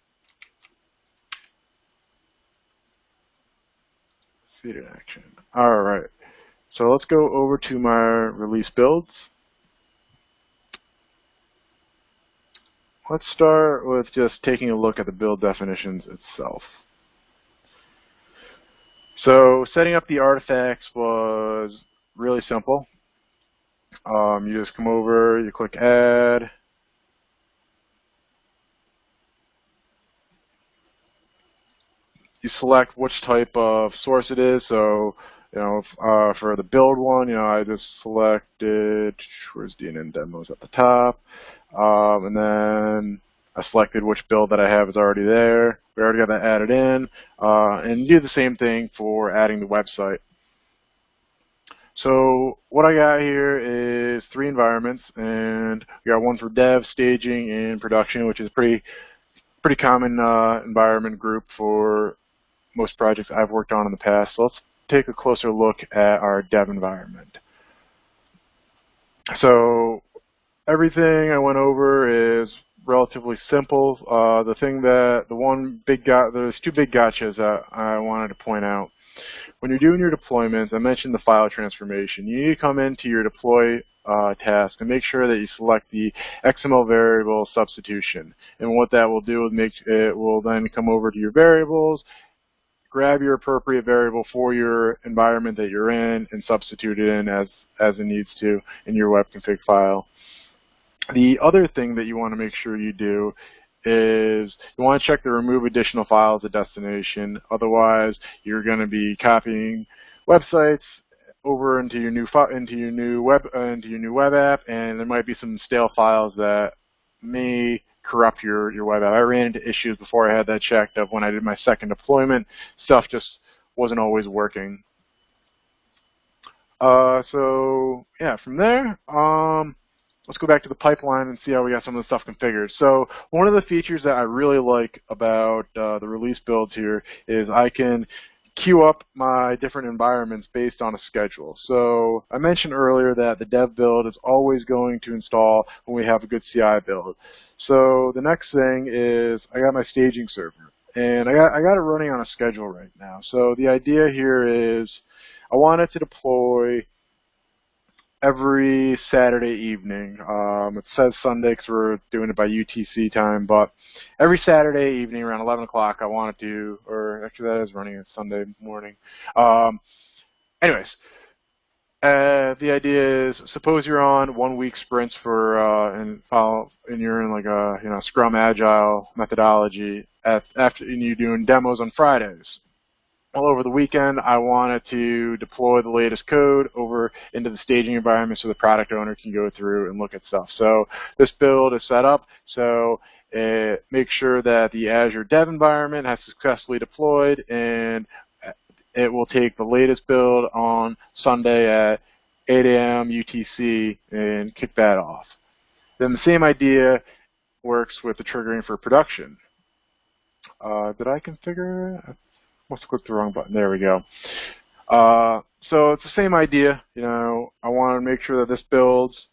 S5: Feed in action. All right. So let's go over to my release builds. Let's start with just taking a look at the build definitions itself. So setting up the artifacts was really simple. You just come over, you click Add. You select which type of source it is. So, for the build one, I just selected, where's DNN demos at the top, and then I selected which build that I have is already there. We already got that added in, and do the same thing for adding the website. So what I got here is 3 environments, and we got one for dev, staging, and production, which is pretty common environment group for most projects I've worked on in the past. So let's take a closer look at our dev environment. So everything I went over is relatively simple. There's 2 big gotchas that I wanted to point out. When you're doing your deployments, I mentioned the file transformation. You need to come into your deploy task and make sure that you select the XML variable substitution. And what that will do is it will then come over to your variables, grab your appropriate variable for your environment that you're in, and substitute it in as it needs to in your web config file. The other thing that you want to make sure you do is you want to check the remove additional files at destination. Otherwise, you're going to be copying websites over into your new web app, and there might be some stale files that may corrupt your web app. I ran into issues before I had that checked of when I did my second deployment. Stuff just wasn't always working. So yeah, from there, let's go back to the pipeline and see how we got some of the stuff configured. So one of the features that I really like about the release builds here is I can queue up my different environments based on a schedule. So I mentioned earlier that the dev build is always going to install when we have a good CI build. So the next thing is I got my staging server, and I got it running on a schedule right now. So the idea here is I want it to deploy every Saturday evening. It says Sunday because we're doing it by UTC time, but every Saturday evening around 11 o'clock I want it to, or actually that is running at Sunday morning. Anyways, the idea is suppose you're on 1 week sprints and you're in like a Scrum Agile methodology and you're doing demos on Fridays. Well, over the weekend, I wanted to deploy the latest code over into the staging environment so the product owner can go through and look at stuff. So this build is set up so it makes sure that the Azure dev environment has successfully deployed, and it will take the latest build on Sunday at 8 a.m. UTC and kick that off. Then the same idea works with the triggering for production. Did I configure it? Must have clicked the wrong button. There we go. So it's the same idea. I want to make sure that this builds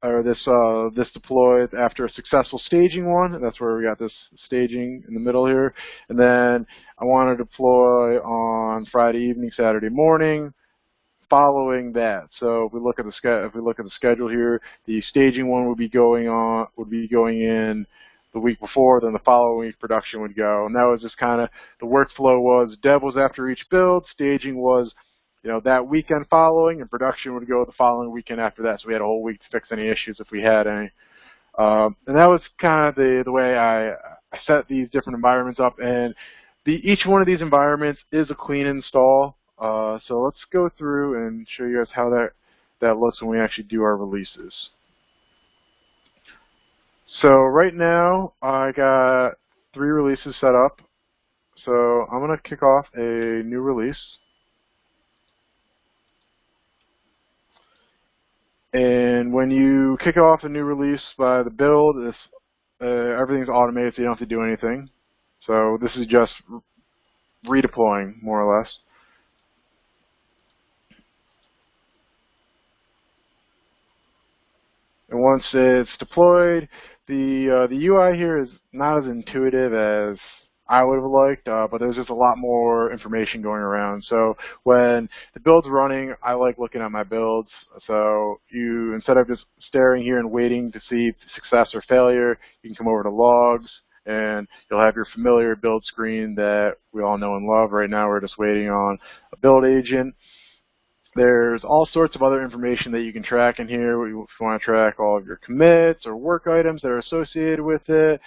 S5: or this deployed after a successful staging one. That's where we got this staging in the middle here. And then I want to deploy on Friday evening, Saturday morning. following that. So if we look at the schedule here, the staging one would be going in the week before, then the following week production would go. And that was just kind of the workflow was dev was after each build, staging was that weekend following, and production would go the following weekend after that. So we had a whole week to fix any issues if we had any. And that was kind of the way I set these different environments up. And each one of these environments is a clean install. So let's go through and show you guys how that looks when we actually do our releases. So right now I got 3 releases set up. So I'm going to kick off a new release. And when you kick off a new release by the build, everything's automated, so you don't have to do anything. So this is just redeploying, more or less. And once it's deployed, the UI here is not as intuitive as I would have liked, but there's just a lot more information going around. So when the build's running, I like looking at my builds. So instead of just staring here and waiting to see success or failure, you can come over to logs, and you'll have your familiar build screen that we all know and love. Right now we're just waiting on a build agent. There's all sorts of other information that you can track in here. If you want to track all of your commits or work items that are associated with it,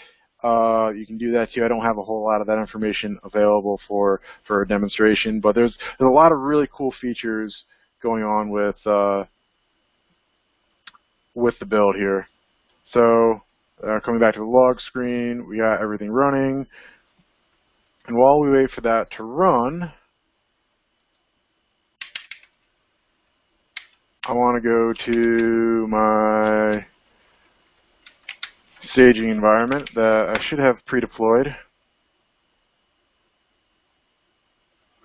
S5: you can do that too. I don't have a whole lot of that information available for a demonstration, but there's a lot of really cool features going on with the build here. So coming back to the log screen, we got everything running, and while we wait for that to run, I want to go to my staging environment that I should have pre-deployed.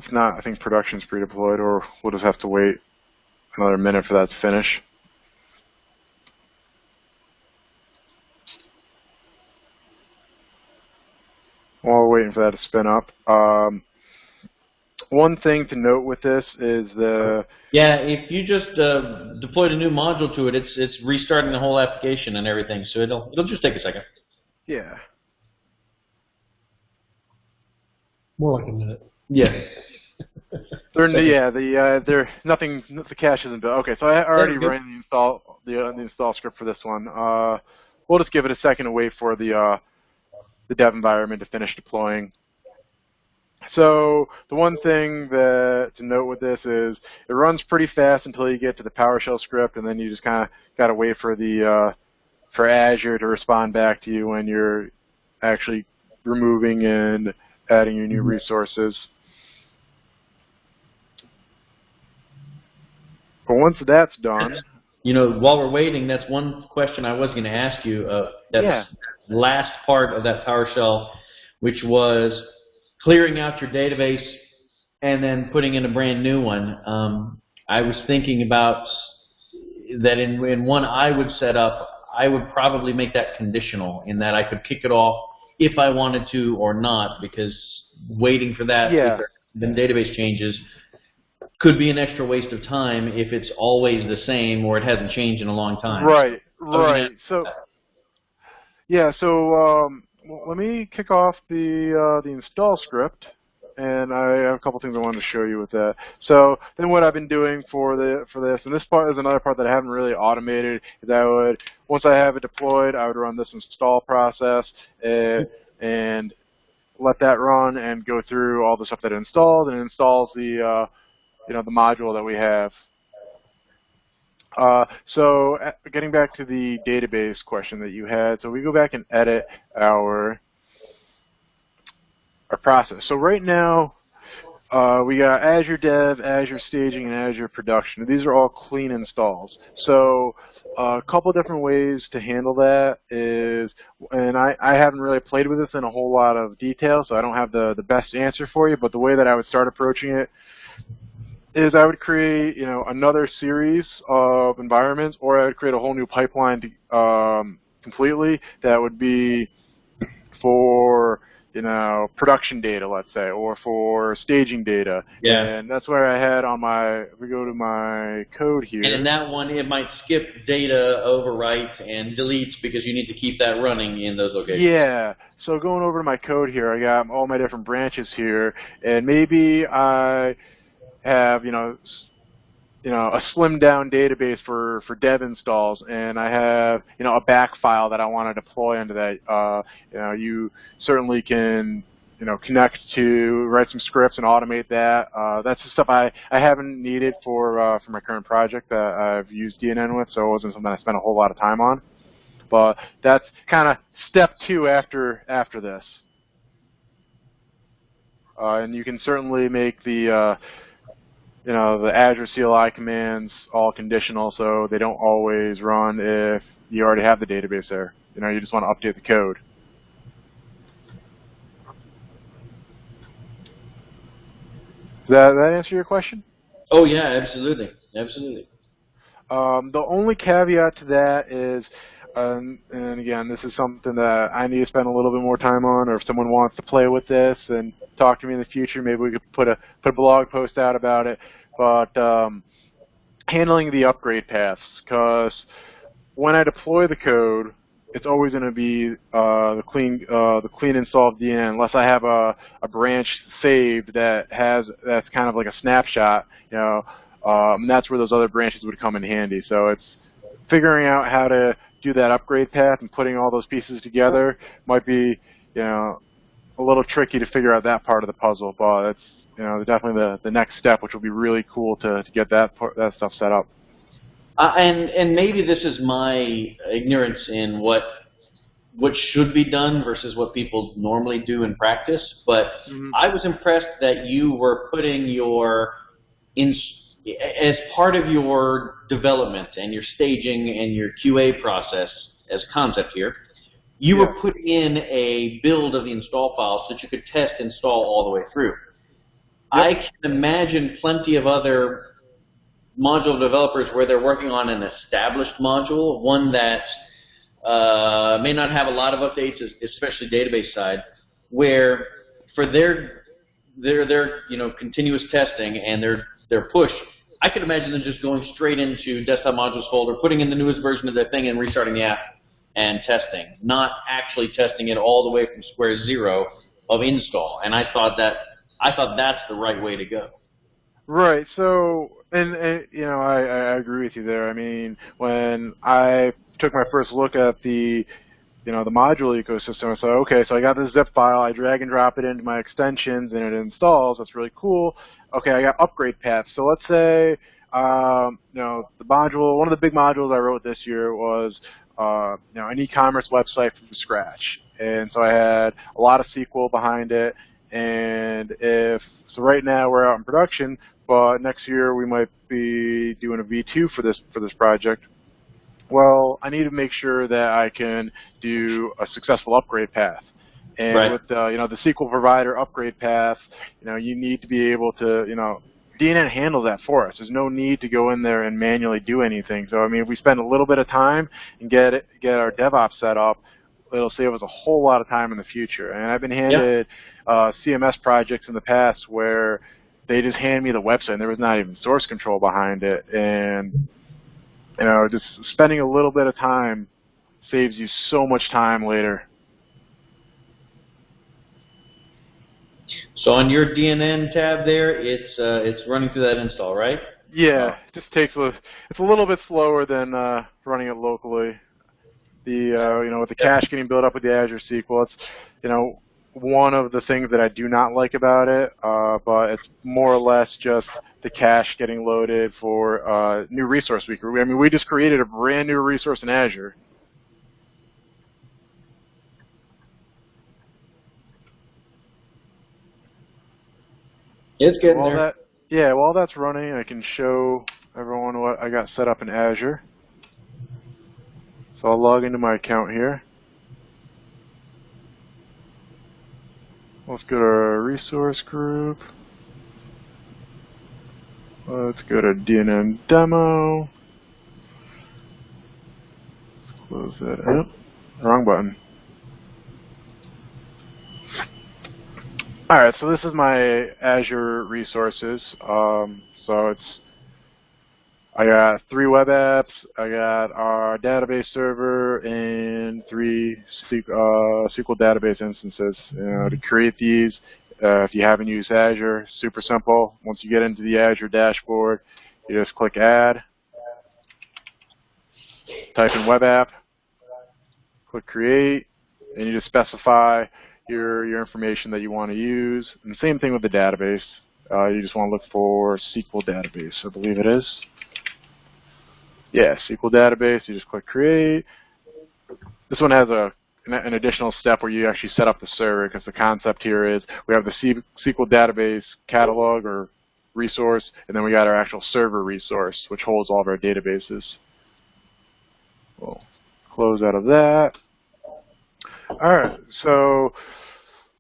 S5: If not, I think production's pre-deployed, or we'll just have to wait another minute for that to finish. While we're waiting for that to spin up, one thing to note with this is
S1: if you just deployed a new module to it, it's restarting the whole application and everything. So it'll just take a second.
S5: Yeah.
S3: More like a minute.
S1: Yeah.
S5: The cache isn't built. Okay, so I already ran the install script for this one. We'll just give it a second to wait for the dev environment to finish deploying. So the one thing to note with this is it runs pretty fast until you get to the PowerShell script, and then you just kind of got to wait for for Azure to respond back to you when you're actually removing and adding your new resources. But once that's done,
S1: while we're waiting, that's one question I was going to ask you. Last part of that PowerShell, which was clearing out your database and then putting in a brand new one. I was thinking about that in one I would set up, I would probably make that conditional in that I could kick it off if I wanted to or not, because waiting for that, if there have been database changes, could be an extra waste of time if it's always the same or it hasn't changed in a long time.
S5: Right, right. So let me kick off the install script, and I have a couple things I wanted to show you with that. So then what I've been doing for this, and this part is another part that I haven't really automated, is once I have it deployed, I would run this install process and let that run and go through all the stuff that it installs, and it installs the the module that we have. So getting back to the database question that you had, so we go back and edit our process. So right now we got Azure Dev, Azure Staging, and Azure Production. These are all clean installs. So a couple different ways to handle that is, and I haven't really played with this in a whole lot of detail, so I don't have the best answer for you, but the way that I would start approaching it is I would create, another series of environments, or I would create a whole new pipeline completely that would be for production data, let's say, or for staging data.
S1: Yeah.
S5: And that's where I had on my, if we go to my code here.
S1: And in that one, it might skip data overwrite and deletes because you need to keep that running in those locations.
S5: Yeah. So going over to my code here, I got all my different branches here, and maybe I have, a slimmed down database for dev installs, and I have, a back file that I want to deploy into that. You certainly can, connect to, write some scripts and automate that. That's the stuff I haven't needed for my current project that I've used DNN with, so it wasn't something I spent a whole lot of time on. But that's kind of step 2 after this. And you can certainly make the the Azure CLI commands all conditional, so they don't always run if you already have the database there. You just want to update the code. Does that answer your question?
S1: Oh yeah, absolutely, absolutely.
S5: The only caveat to that is, and again, this is something that I need to spend a little bit more time on, or if someone wants to play with this and talk to me in the future, maybe we could put a blog post out about it. But handling the upgrade paths, because when I deploy the code, it's always going to be the clean install of DNN, unless I have a branch saved that's kind of like a snapshot, and that's where those other branches would come in handy. So it's figuring out how to do that upgrade path and putting all those pieces together might be, a little tricky to figure out that part of the puzzle, but it's, definitely the next step, which will be really cool to get that stuff set up.
S1: And maybe this is my ignorance in what should be done versus what people normally do in practice, but I was impressed that you were putting as part of your development and your staging and your QA process as concept here, you were putting in a build of the install file so that you could test install all the way through. I can imagine plenty of other module developers where they're working on an established module, one that may not have a lot of updates, especially database side, where for their continuous testing and their push, I could imagine them just going straight into desktop modules folder, putting in the newest version of their thing and restarting the app and testing, not actually testing it all the way from square zero of install. And I thought that's the right way to go.
S5: Right. So, and I agree with you there. I mean, when I took my first look at the the module ecosystem, I said, okay, so I got this zip file, I drag and drop it into my extensions, and it installs. That's really cool. Okay, I got upgrade paths. So let's say, the module, one of the big modules I wrote this year was, an e-commerce website from scratch, and so I had a lot of SQL behind it. And so right now we're out in production, but next year we might be doing a V2 for this project. Well, I need to make sure that I can do a successful upgrade path. And with the SQL provider upgrade path, you need to be able to, DNN handles that for us. There's no need to go in there and manually do anything. So I mean, if we spend a little bit of time and get our DevOps set up, it'll save us a whole lot of time in the future. And I've been handed CMS projects in the past where they just hand me the website and there was not even source control behind it. And just spending a little bit of time saves you so much time later.
S1: So on your DNN tab there, it's running through that install, right?
S5: Yeah, it just takes it's a little bit slower than running it locally. With the cache getting built up with the Azure SQL, it's one of the things that I do not like about it, but it's more or less just the cache getting loaded for new resource week. I mean, we just created a brand new resource in Azure.
S1: It's getting there.
S5: While that's running, I can show everyone what I got set up in Azure. So I'll log into my account here. Let's go to our resource group. Let's go to DNN demo. Close that up. Wrong button. All right, so this is my Azure resources. So I got 3 web apps, I got our database server, and 3 SQL database instances. To create these, if you haven't used Azure, super simple. Once you get into the Azure dashboard, you just click Add, type in web app, click Create, and you just specify your information that you want to use. And the same thing with the database. You just want to look for SQL database, I believe it is. Yeah, SQL database, you just click Create. This one has an additional step where you actually set up the server, because the concept here is we have the SQL database catalog or resource, and then we got our actual server resource, which holds all of our databases. We'll close out of that. All right, so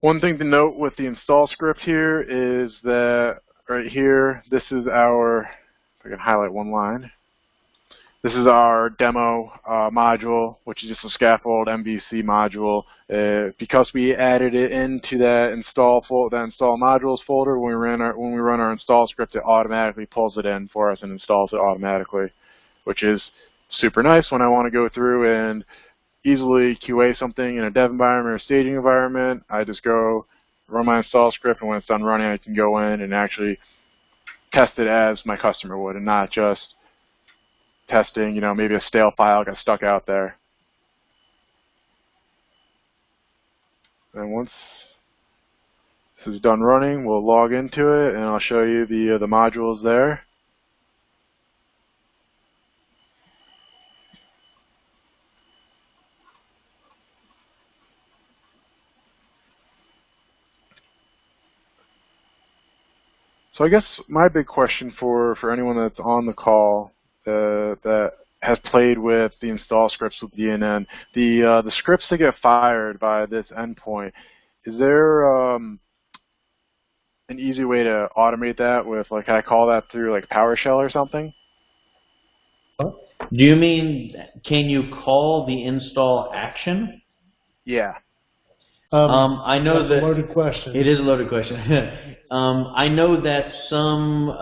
S5: one thing to note with the install script here is that right here, this is our, if I can highlight one line, this is our demo module, which is just a scaffold MVC module. Because we added it into that install modules folder, when we run our install script, it automatically pulls it in for us and installs it automatically, which is super nice when I want to go through and easily QA something in a dev environment or a staging environment. I just go run my install script, and when it's done running, I can go in and actually test it as my customer would, and not just testing, maybe a stale file got stuck out there. And once this is done running, we'll log into it, and I'll show you the modules there. So I guess my big question for anyone that's on the call that has played with the install scripts with DNN, the scripts that get fired by this endpoint, is there an easy way to automate that with, like, can I call that through like PowerShell or something?
S1: Do you mean, can you call the install action?
S5: Yeah.
S1: I know
S3: that's
S1: that
S3: a loaded question.
S1: It is a loaded question. I know that some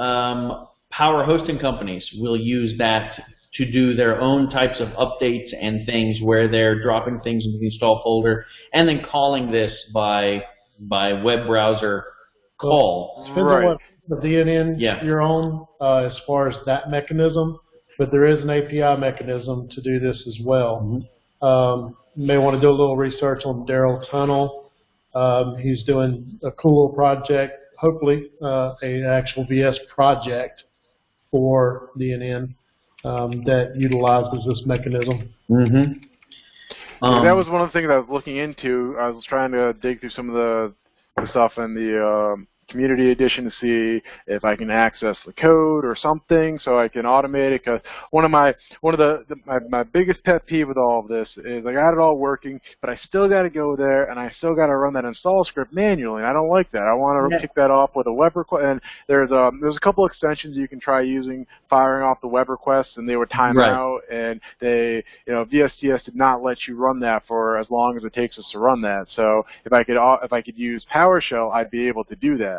S1: power hosting companies will use that to do their own types of updates and things, where they're dropping things into the install folder and then calling this by web browser call.
S3: Depends on what the DNN
S1: Yeah.
S3: you're on as far as that mechanism, but there is an API mechanism to do this as well.
S1: Mm-hmm.
S3: You may want to do a little research on Daryl Tunnel. He's doing a cool little project, hopefully an actual VS project for DNN that utilizes this mechanism.
S1: Mm-hmm.
S5: That was one of the things I was looking into. I was trying to dig through some of the stuff in the community edition to see if I can access the code or something so I can automate it. Because one of my biggest pet peeve with all of this is I got it all working, but I still got to go there and I still got to run that install script manually. And I don't like that. I want to kick that off with a web request. And there's a couple extensions you can try using, firing off the web requests, and they would time out. And they, VSTS did not let you run that for as long as it takes us to run that. So if I could use PowerShell, I'd be able to do that.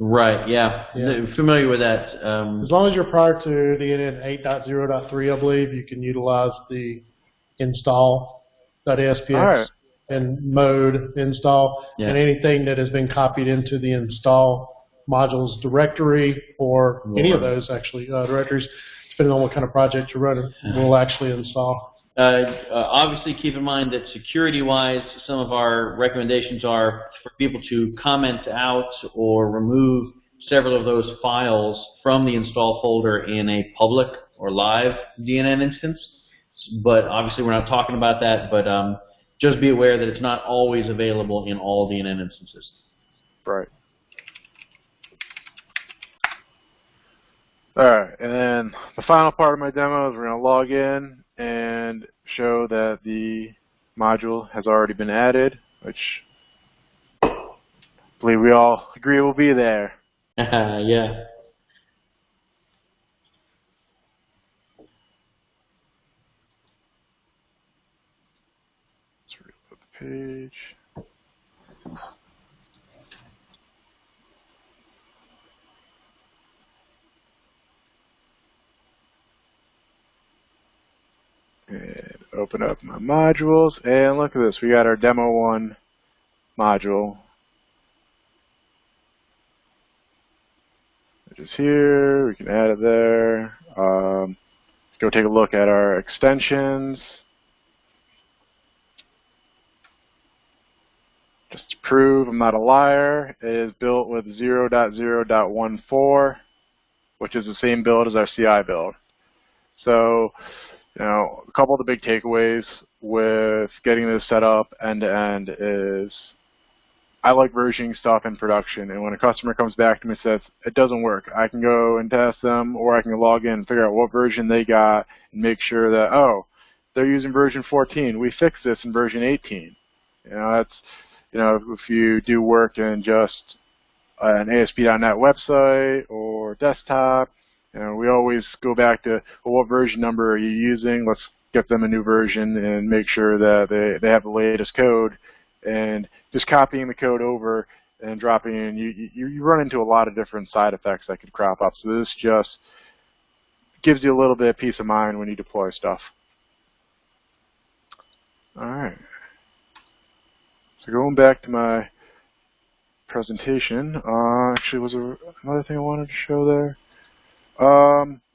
S1: Right, yeah. Familiar with that.
S3: As long as you're prior to DNN 8.0.3, I believe, you can utilize the install.aspx and mode install, and anything that has been copied into the install modules directory or any of those actually directories, depending on what kind of project you're running, will actually install.
S1: Obviously, keep in mind that security-wise, some of our recommendations are for people to comment out or remove several of those files from the install folder in a public or live DNN instance. But obviously, we're not talking about that. But just be aware that it's not always available in all DNN instances.
S5: Right. All right, and then the final part of my demo is we're going to log in and show that the module has already been added, which I believe we all agree will be there.
S1: Yeah.
S5: Let's reload the page. And open up my modules, and look at this. We got our demo 1 module, which is here. We can add it there. Go take a look at our extensions. Just to prove I'm not a liar, it is built with 0.0.14, which is the same build as our CI build. So, you know, a couple of the big takeaways with getting this set up end-to-end is I like versioning stuff in production, and when a customer comes back to me and says, it doesn't work, I can go and test them, or I can log in and figure out what version they got and make sure that, oh, they're using version 14. We fixed this in version 18. You know, that's, you know, if you do work in just an ASP.NET website or desktop, you know, we always go back to, well, what version number are you using? Let's get them a new version and make sure that they have the latest code. And just copying the code over and dropping in, you run into a lot of different side effects that could crop up. So this just gives you a little bit of peace of mind when you deploy stuff. All right. So going back to my presentation, actually was there another thing I wanted to show there?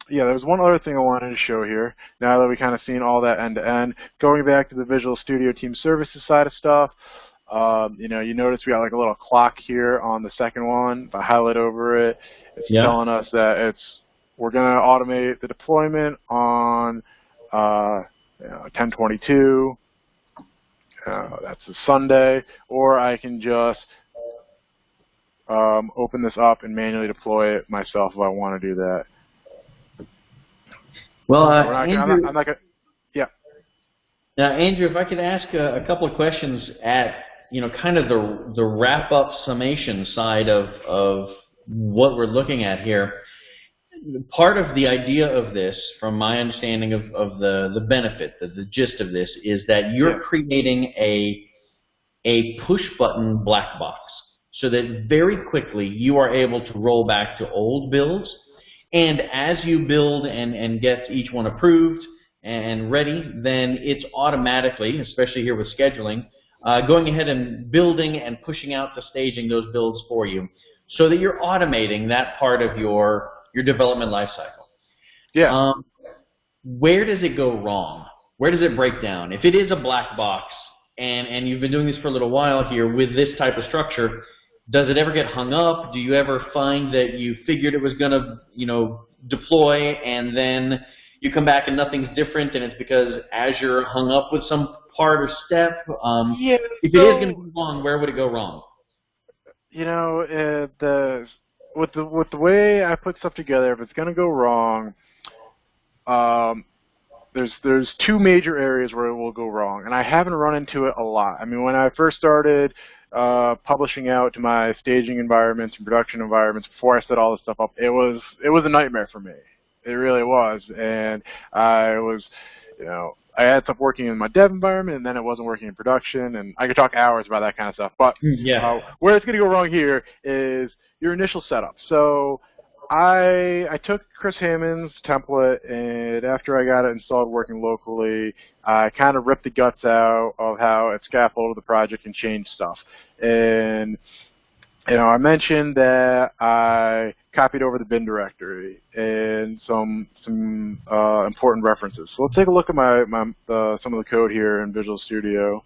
S5: Yeah, there was one other thing I wanted to show here. Now that we kind of seen all that end-to-end, going back to the Visual Studio Team Services side of stuff, you know, you notice we got like a little clock here on the second one. If I highlight over it, it's telling us that we're going to automate the deployment on 10/22. That's a Sunday, or I can just open this up and manually deploy it myself if I want to do that.
S1: Well,
S5: Andrew, I'm not gonna, yeah.
S1: Now, Andrew, if I could ask a couple of questions at, you know, kind of the wrap-up summation side of what we're looking at here. Part of the idea of this, from my understanding of the benefit, the gist of this, is that you're creating a push-button black box so that very quickly you are able to roll back to old builds. And as you build and get each one approved and ready, then it's automatically, especially here with scheduling, going ahead and building and pushing out to staging those builds for you so that you're automating that part of your development lifecycle.
S5: Yeah.
S1: Where does it go wrong? Where does it break down? If it is a black box and you've been doing this for a little while here with this type of structure, does it ever get hung up? Do you ever find that you figured it was going to, you know, deploy and then you come back and nothing's different and it's because Azure hung up with some part or step? If it is going to go wrong, where would it go wrong?
S5: You know, with the way I put stuff together, if it's going to go wrong, there's two major areas where it will go wrong, and I haven't run into it a lot. I mean, when I first started publishing out to my staging environments and production environments before I set all this stuff up, it was a nightmare for me. It really was, and I was, you know, I had stuff working in my dev environment, and then it wasn't working in production, and I could talk hours about that kind of stuff. But where it's going to go wrong here is your initial setup. So I took Chris Hammond's template, and after I got it installed working locally, I kind of ripped the guts out of how it scaffolded the project and changed stuff. And you know, I mentioned that I copied over the bin directory and some important references. So let's take a look at some of the code here in Visual Studio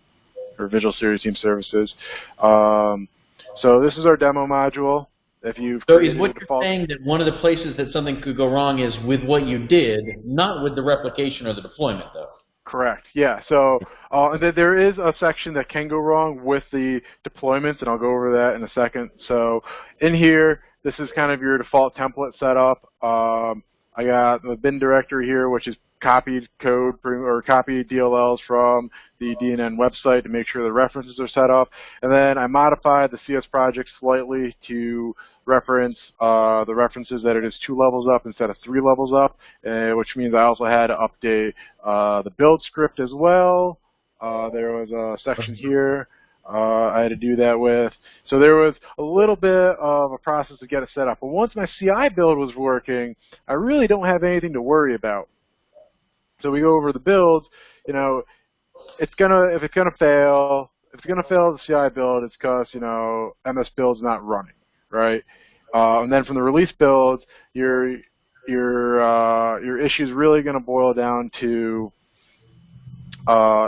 S5: or Visual Studio Team Services. So this is our demo module. If you've
S1: so is what you're saying that one of the places that something could go wrong is with what you did, not with the replication or the deployment, though?
S5: Correct. Yeah. So there is a section that can go wrong with the deployments, and I'll go over that in a second. So in here, this is kind of your default template setup. I got the bin directory here, which is copied code or copied DLLs from the DNN website to make sure the references are set up. And then I modified the CS project slightly to reference the references that it is 2 levels up instead of 3 levels up, which means I also had to update the build script as well. There was a section here I had to do that with. So there was a little bit of a process to get it set up. But once my CI build was working, I really don't have anything to worry about. So we go over the builds. You know, if it's gonna fail the CI build, it's because MS build's not running, right? And then from the release builds, your issue is really going to boil down to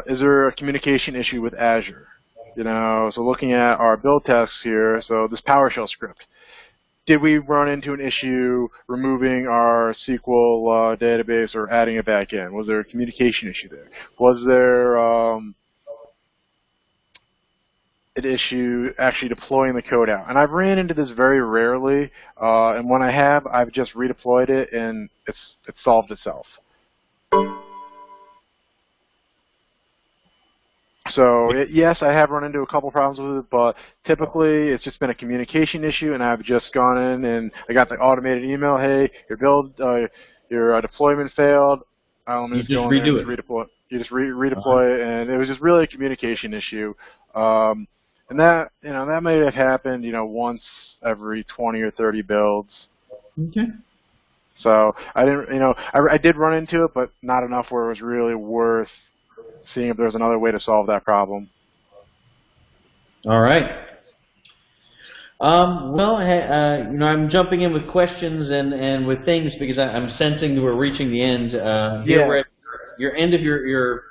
S5: is there a communication issue with Azure? So looking at our build tests here, so this PowerShell script, did we run into an issue removing our SQL database or adding it back in? Was there a communication issue there? Was there an issue actually deploying the code out? And I've ran into this very rarely, and when I have, I've just redeployed it and it's solved itself. So yes, I have run into a couple problems with it, but typically it's just been a communication issue, and I've just gone in and I got the automated email, hey, your deployment failed.
S1: You just redo it.
S5: Redeploy. You just redeploy it, and it was just really a communication issue. And that that may have happened once every 20 or 30 builds.
S1: Okay.
S5: So I didn't I did run into it, but not enough where it was really worth seeing if there's another way to solve that problem.
S1: All right. Well, I'm jumping in with questions and with things because I'm sensing that we're reaching the end. Here we're at your end of your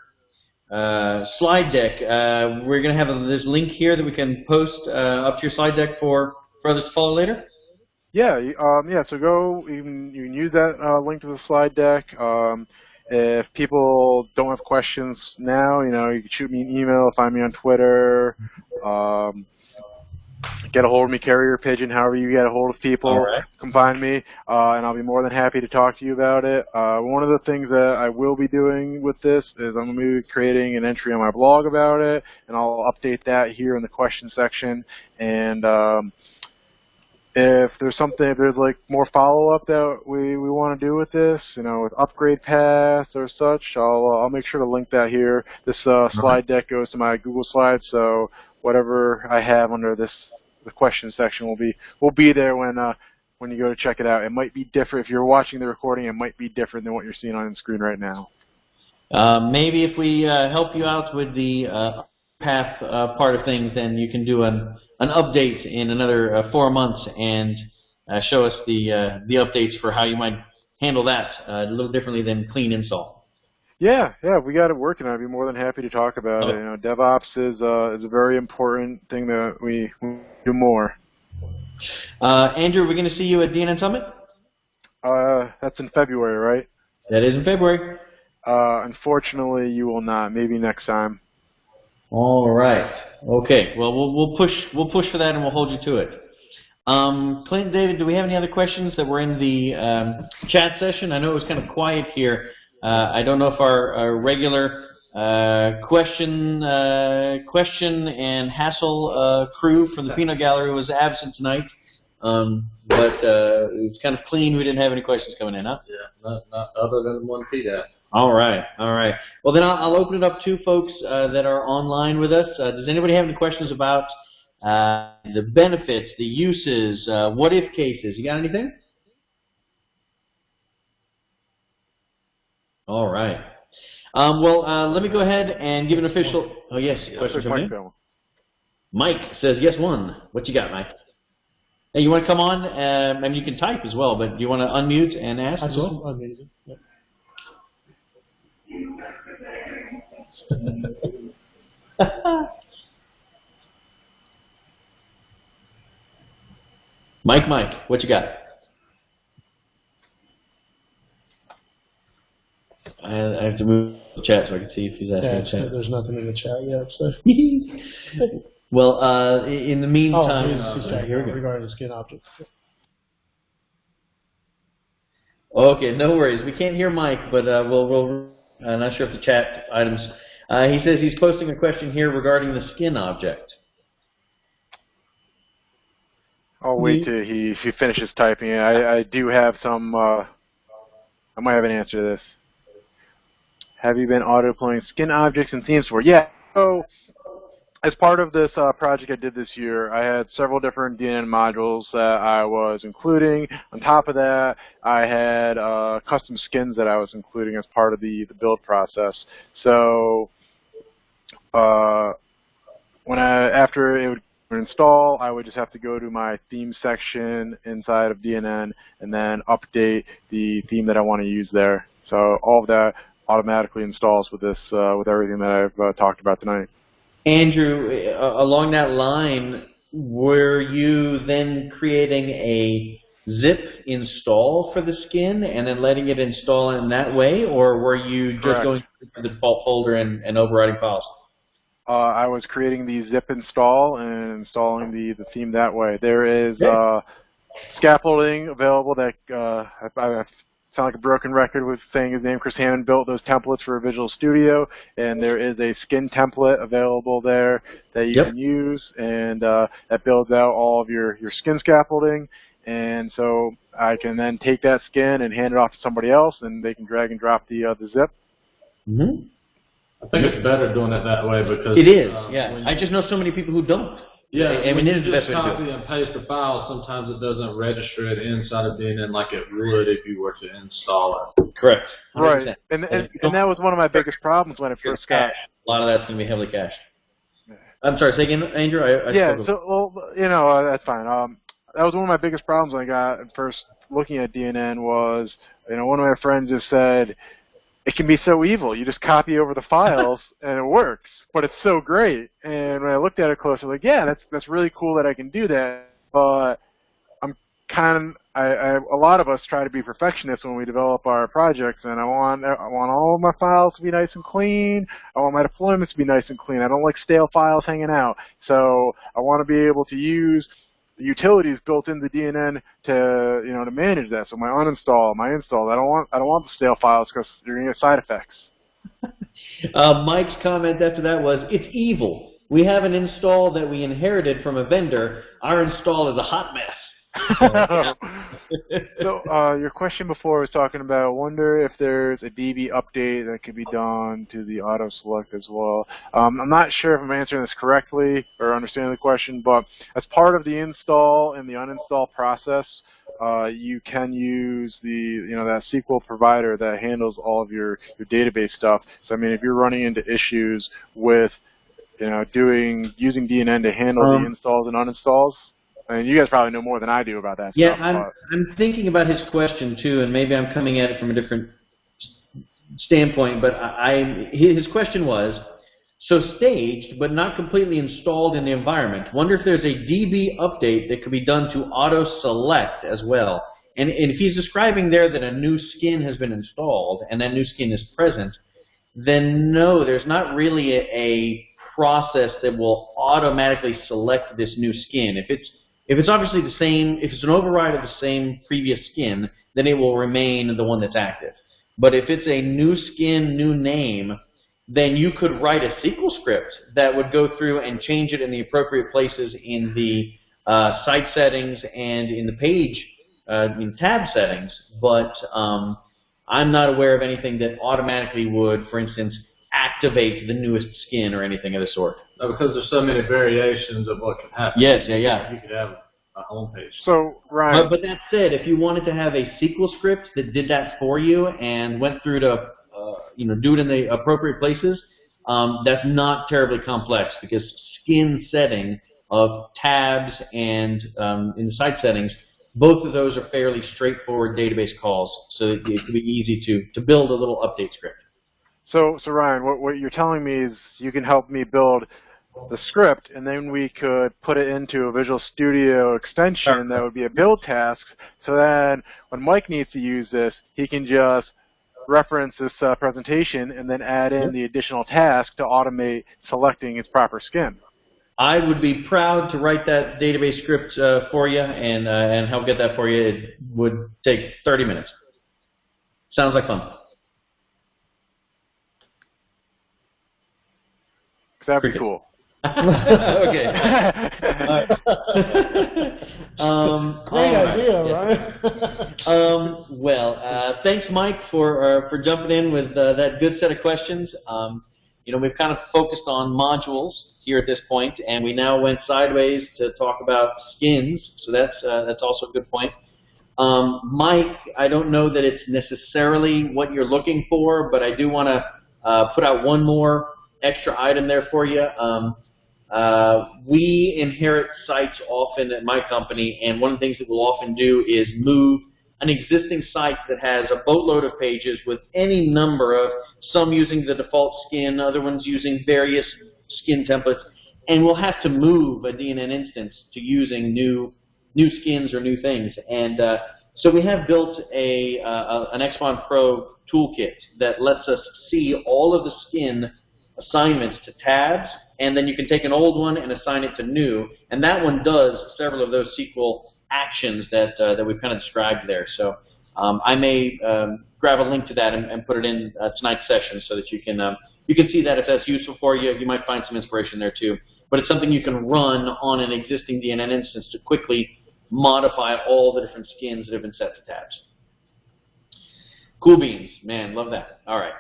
S1: slide deck. We're going to have this link here that we can post up to your slide deck for others to follow later.
S5: Yeah. So you can use that link to the slide deck. If people don't have questions now, you can shoot me an email, find me on Twitter, get a hold of me, carrier pigeon, however you get a hold of people, come find me, and I'll be more than happy to talk to you about it. One of the things that I will be doing with this is I'm going to be creating an entry on my blog about it, and I'll update that here in the question section. And if there's like more follow-up that we want to do with this, with upgrade paths or such, I'll make sure to link that here. This slide deck goes to my Google Slides, so whatever I have under the question section will be there when you go to check it out. It might be different if you're watching the recording. It might be different than what you're seeing on the screen right now.
S1: Maybe if we help you out with the path part of things, then you can do an update in another 4 months and show us the updates for how you might handle that a little differently than clean install.
S5: Yeah, we got it working. I'd be more than happy to talk about it. DevOps is a very important thing that we do more.
S1: Andrew, we're going to see you at DNN Summit?
S5: That's in February, right?
S1: That is in February.
S5: Unfortunately, you will not. Maybe next time.
S1: All right. Okay. Well, we'll push for that, and we'll hold you to it. Clint, David, do we have any other questions that were in the chat session? I know it was kind of quiet here. I don't know if our regular question and hassle crew from the peanut gallery was absent tonight, but it was kind of clean. We didn't have any questions coming in, huh?
S2: Yeah, not other than one PDAP.
S1: All right. Well, then I'll open it up to folks that are online with us. Does anybody have any questions about the benefits, the uses, what-if cases? You got anything? All right. Well, let me go ahead and give an official. Oh yes, question from you. Mike says yes one. What you got, Mike? Hey, you want to come on? I mean, you can type as well, but do you want to unmute and ask as well?
S3: Amazing. Yep.
S1: Mike, what you got? I have to move the chat so I can see if he's asking in the chat.
S3: There's nothing in the chat yet. So.
S1: Well, in the meantime,
S3: here we go. Regarding the skin object.
S1: Okay, no worries. We can't hear Mike, but we'll I'm not sure if the chat items. He says he's posting a question here regarding the skin object.
S5: I'll wait till he finishes typing it. I do have some. I might have an answer to this. Have you been auto-deploying skin objects in themes before? Yeah. So as part of this project I did this year, I had several different DNN modules that I was including. On top of that, I had custom skins that I was including as part of the build process. So after it would install, I would just have to go to my theme section inside of DNN and then update the theme that I want to use there. So all of that automatically installs with this, with everything that I've talked about tonight.
S1: Andrew, along that line, were you then creating a zip install for the skin and then letting it install in that way, or were you just
S5: Correct.
S1: going to the default folder and overriding files?
S5: I was creating the zip install and installing the theme that way. There is scaffolding available that I sound like a broken record with saying his name. Chris Hannon built those templates for Visual Studio, and there is a skin template available there that you can use, and that builds out all of your skin scaffolding. And so I can then take that skin and hand it off to somebody else, and they can drag and drop the zip.
S1: Mm-hmm.
S2: I think it's better doing it that way because
S1: it is. I just know so many people who don't.
S2: Yeah,
S1: I mean, it is the best way to do
S2: copy and paste the file, sometimes it doesn't register it inside of DNN like it would if you were to install it.
S1: Correct. 100%.
S5: Right, and that was one of my biggest problems when it first got.
S1: A lot of that's going to be heavily cached. I'm sorry, say again, Andrew?
S5: That's fine. That was one of my biggest problems when I got first looking at DNN was, one of my friends just said, it can be so evil. You just copy over the files and it works, but it's so great. And when I looked at it closer, like, yeah, that's really cool that I can do that. But a lot of us try to be perfectionists when we develop our projects, and I want all of my files to be nice and clean. I want my deployments to be nice and clean. I don't like stale files hanging out. So I want to be able to use the utilities built into DNN to manage that. So my uninstall, my install. I don't want the stale files because you're going to get side effects.
S1: Mike's comment after that was, it's evil. We have an install that we inherited from a vendor. Our install is a hot mess.
S5: So your question before was talking about, I wonder if there's a DB update that could be done to the auto select as well. I'm not sure if I'm answering this correctly or understanding the question, but as part of the install and the uninstall process, you can use that SQL provider that handles all of your database stuff. So I mean, if you're running into issues with using DNN to handle the installs and uninstalls. I mean, you guys probably know more than I do about that stuff.
S1: I'm thinking about his question, too, and maybe I'm coming at it from a different standpoint, but his question was, so staged, but not completely installed in the environment. Wonder if there's a DB update that could be done to auto-select as well. And if he's describing there that a new skin has been installed and that new skin is present, then no, there's not really a process that will automatically select this new skin. If it's obviously the same, if it's an override of the same previous skin, then it will remain the one that's active. But if it's a new skin, new name, then you could write a SQL script that would go through and change it in the appropriate places in the site settings and in the page, in tab settings. But I'm not aware of anything that automatically would, for instance, activate the newest skin or anything of the sort.
S2: No, because there's so many variations of what can happen.
S1: Yes, yeah.
S2: You could have a home page.
S5: So, Ryan.
S1: But that said, if you wanted to have a SQL script that did that for you and went through to do it in the appropriate places, that's not terribly complex because skin setting of tabs and in the site settings, both of those are fairly straightforward database calls, so it can be easy to build a little update script.
S5: So Ryan, what you're telling me is you can help me build the script, and then we could put it into a Visual Studio extension that would be a build task, so then when Mike needs to use this, he can just reference this presentation and then add in the additional task to automate selecting its proper skin.
S1: I would be proud to write that database script for you and help get that for you. It would take 30 minutes. Sounds like fun.
S5: That'd be cool.
S1: Okay.
S3: Great idea, right?
S1: Well, thanks, Mike, for jumping in with that good set of questions. We've kind of focused on modules here at this point, and we now went sideways to talk about skins, so that's also a good point. Mike, I don't know that it's necessarily what you're looking for, but I do want to put out one more extra item there for you. We inherit sites often at my company, and one of the things that we'll often do is move an existing site that has a boatload of pages with any number of, some using the default skin, other ones using various skin templates, and we'll have to move a DNN instance to using new skins or new things. And so we have built an Xmon Pro toolkit that lets us see all of the skin assignments to tabs, and then you can take an old one and assign it to new, and that one does several of those SQL actions that we've kind of described there. So I may grab a link to that and put it in tonight's session so that you can see that if that's useful for you. You might find some inspiration there too. But it's something you can run on an existing DNN instance to quickly modify all the different skins that have been set to tabs. Cool beans, man, love that. All right.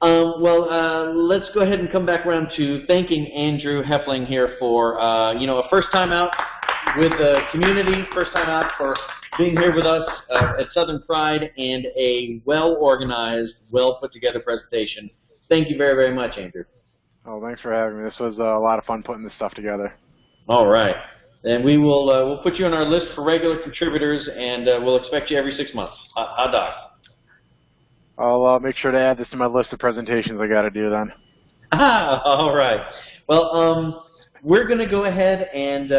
S1: Let's go ahead and come back around to thanking Andrew Hoefling here for a first time out with the community, first time out for being here with us at Southern Fried, and a well-organized, well-put-together presentation. Thank you very, very much, Andrew.
S5: Oh, thanks for having me. This was a lot of fun putting this stuff together.
S1: All right. And we will we'll put you on our list for regular contributors, and we'll expect you every 6 months. Hot dog.
S5: I'll make sure to add this to my list of presentations I got to do then.
S1: All right. Well, we're going to go ahead and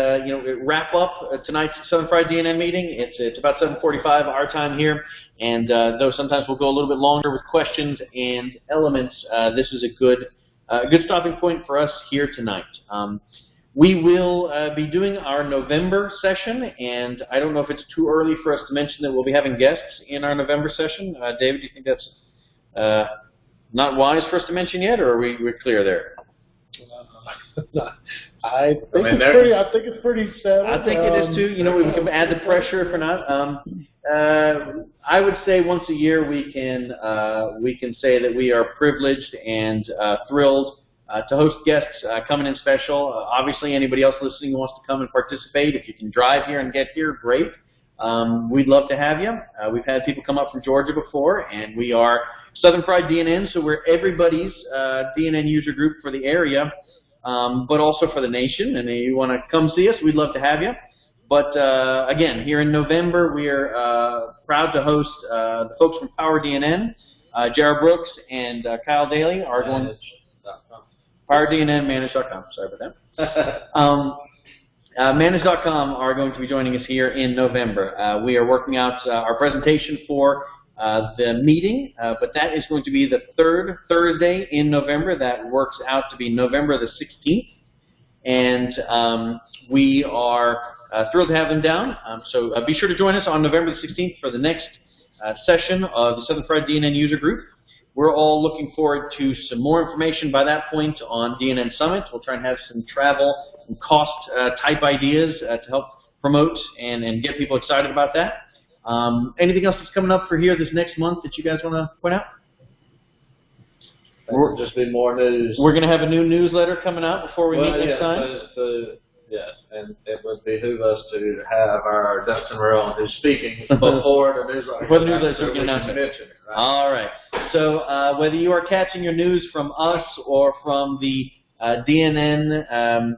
S1: wrap up tonight's Southern Fried DNN meeting. It's about 7:45 our time here, and though sometimes we'll go a little bit longer with questions and elements, this is a good stopping point for us here tonight. We will be doing our November session, and I don't know if it's too early for us to mention that we'll be having guests in our November session. David, do you think that's not wise for us to mention yet, or are we're clear there?
S3: I think it's pretty settled.
S1: I think it is too. We can add the pressure if we're not. I would say once a year we can say that we are privileged and thrilled to host guests coming in special. Obviously, anybody else listening who wants to come and participate, if you can drive here and get here, great. We'd love to have you. We've had people come up from Georgia before, and we are Southern Fried DNN, so we're everybody's DNN user group for the area, but also for the nation. And if you want to come see us, we'd love to have you. But again, here in November, we are proud to host the folks from Power DNN. Jared Brooks and Kyle Daly are going to PowerDNNManage.com. Sorry about that. Manage.com are going to be joining us here in November. We are working out our presentation for the meeting, but that is going to be the third Thursday in November. That works out to be November the 16th. And we are thrilled to have them down. So be sure to join us on November the 16th for the next session of the Southern Fried DNN User Group. We're all looking forward to some more information by that point on DNN Summit. We'll try and have some travel and cost type ideas to help promote and get people excited about that. Anything else that's coming up for here this next month that you guys want to point out?
S2: Will just be more news.
S1: We're going to have a new newsletter coming out before we meet next time.
S2: Yes, and it would behoove us to have our ducks in a row on who's speaking before the newsletter.
S1: Before the newsletter, we can announce it.
S2: Right? All
S1: right. So whether you are catching your news from us or from the DNN,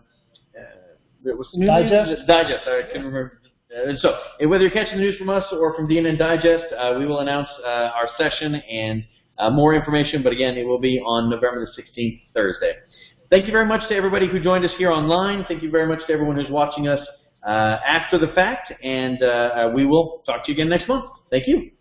S1: what's the new
S3: Digest?
S1: Digest. I couldn't remember. So whether you're catching the news from us or from DNN Digest, we will announce our session and more information. But again, it will be on November the 16th, Thursday. Thank you very much to everybody who joined us here online. Thank you very much to everyone who's watching us after the fact. And we will talk to you again next month. Thank you.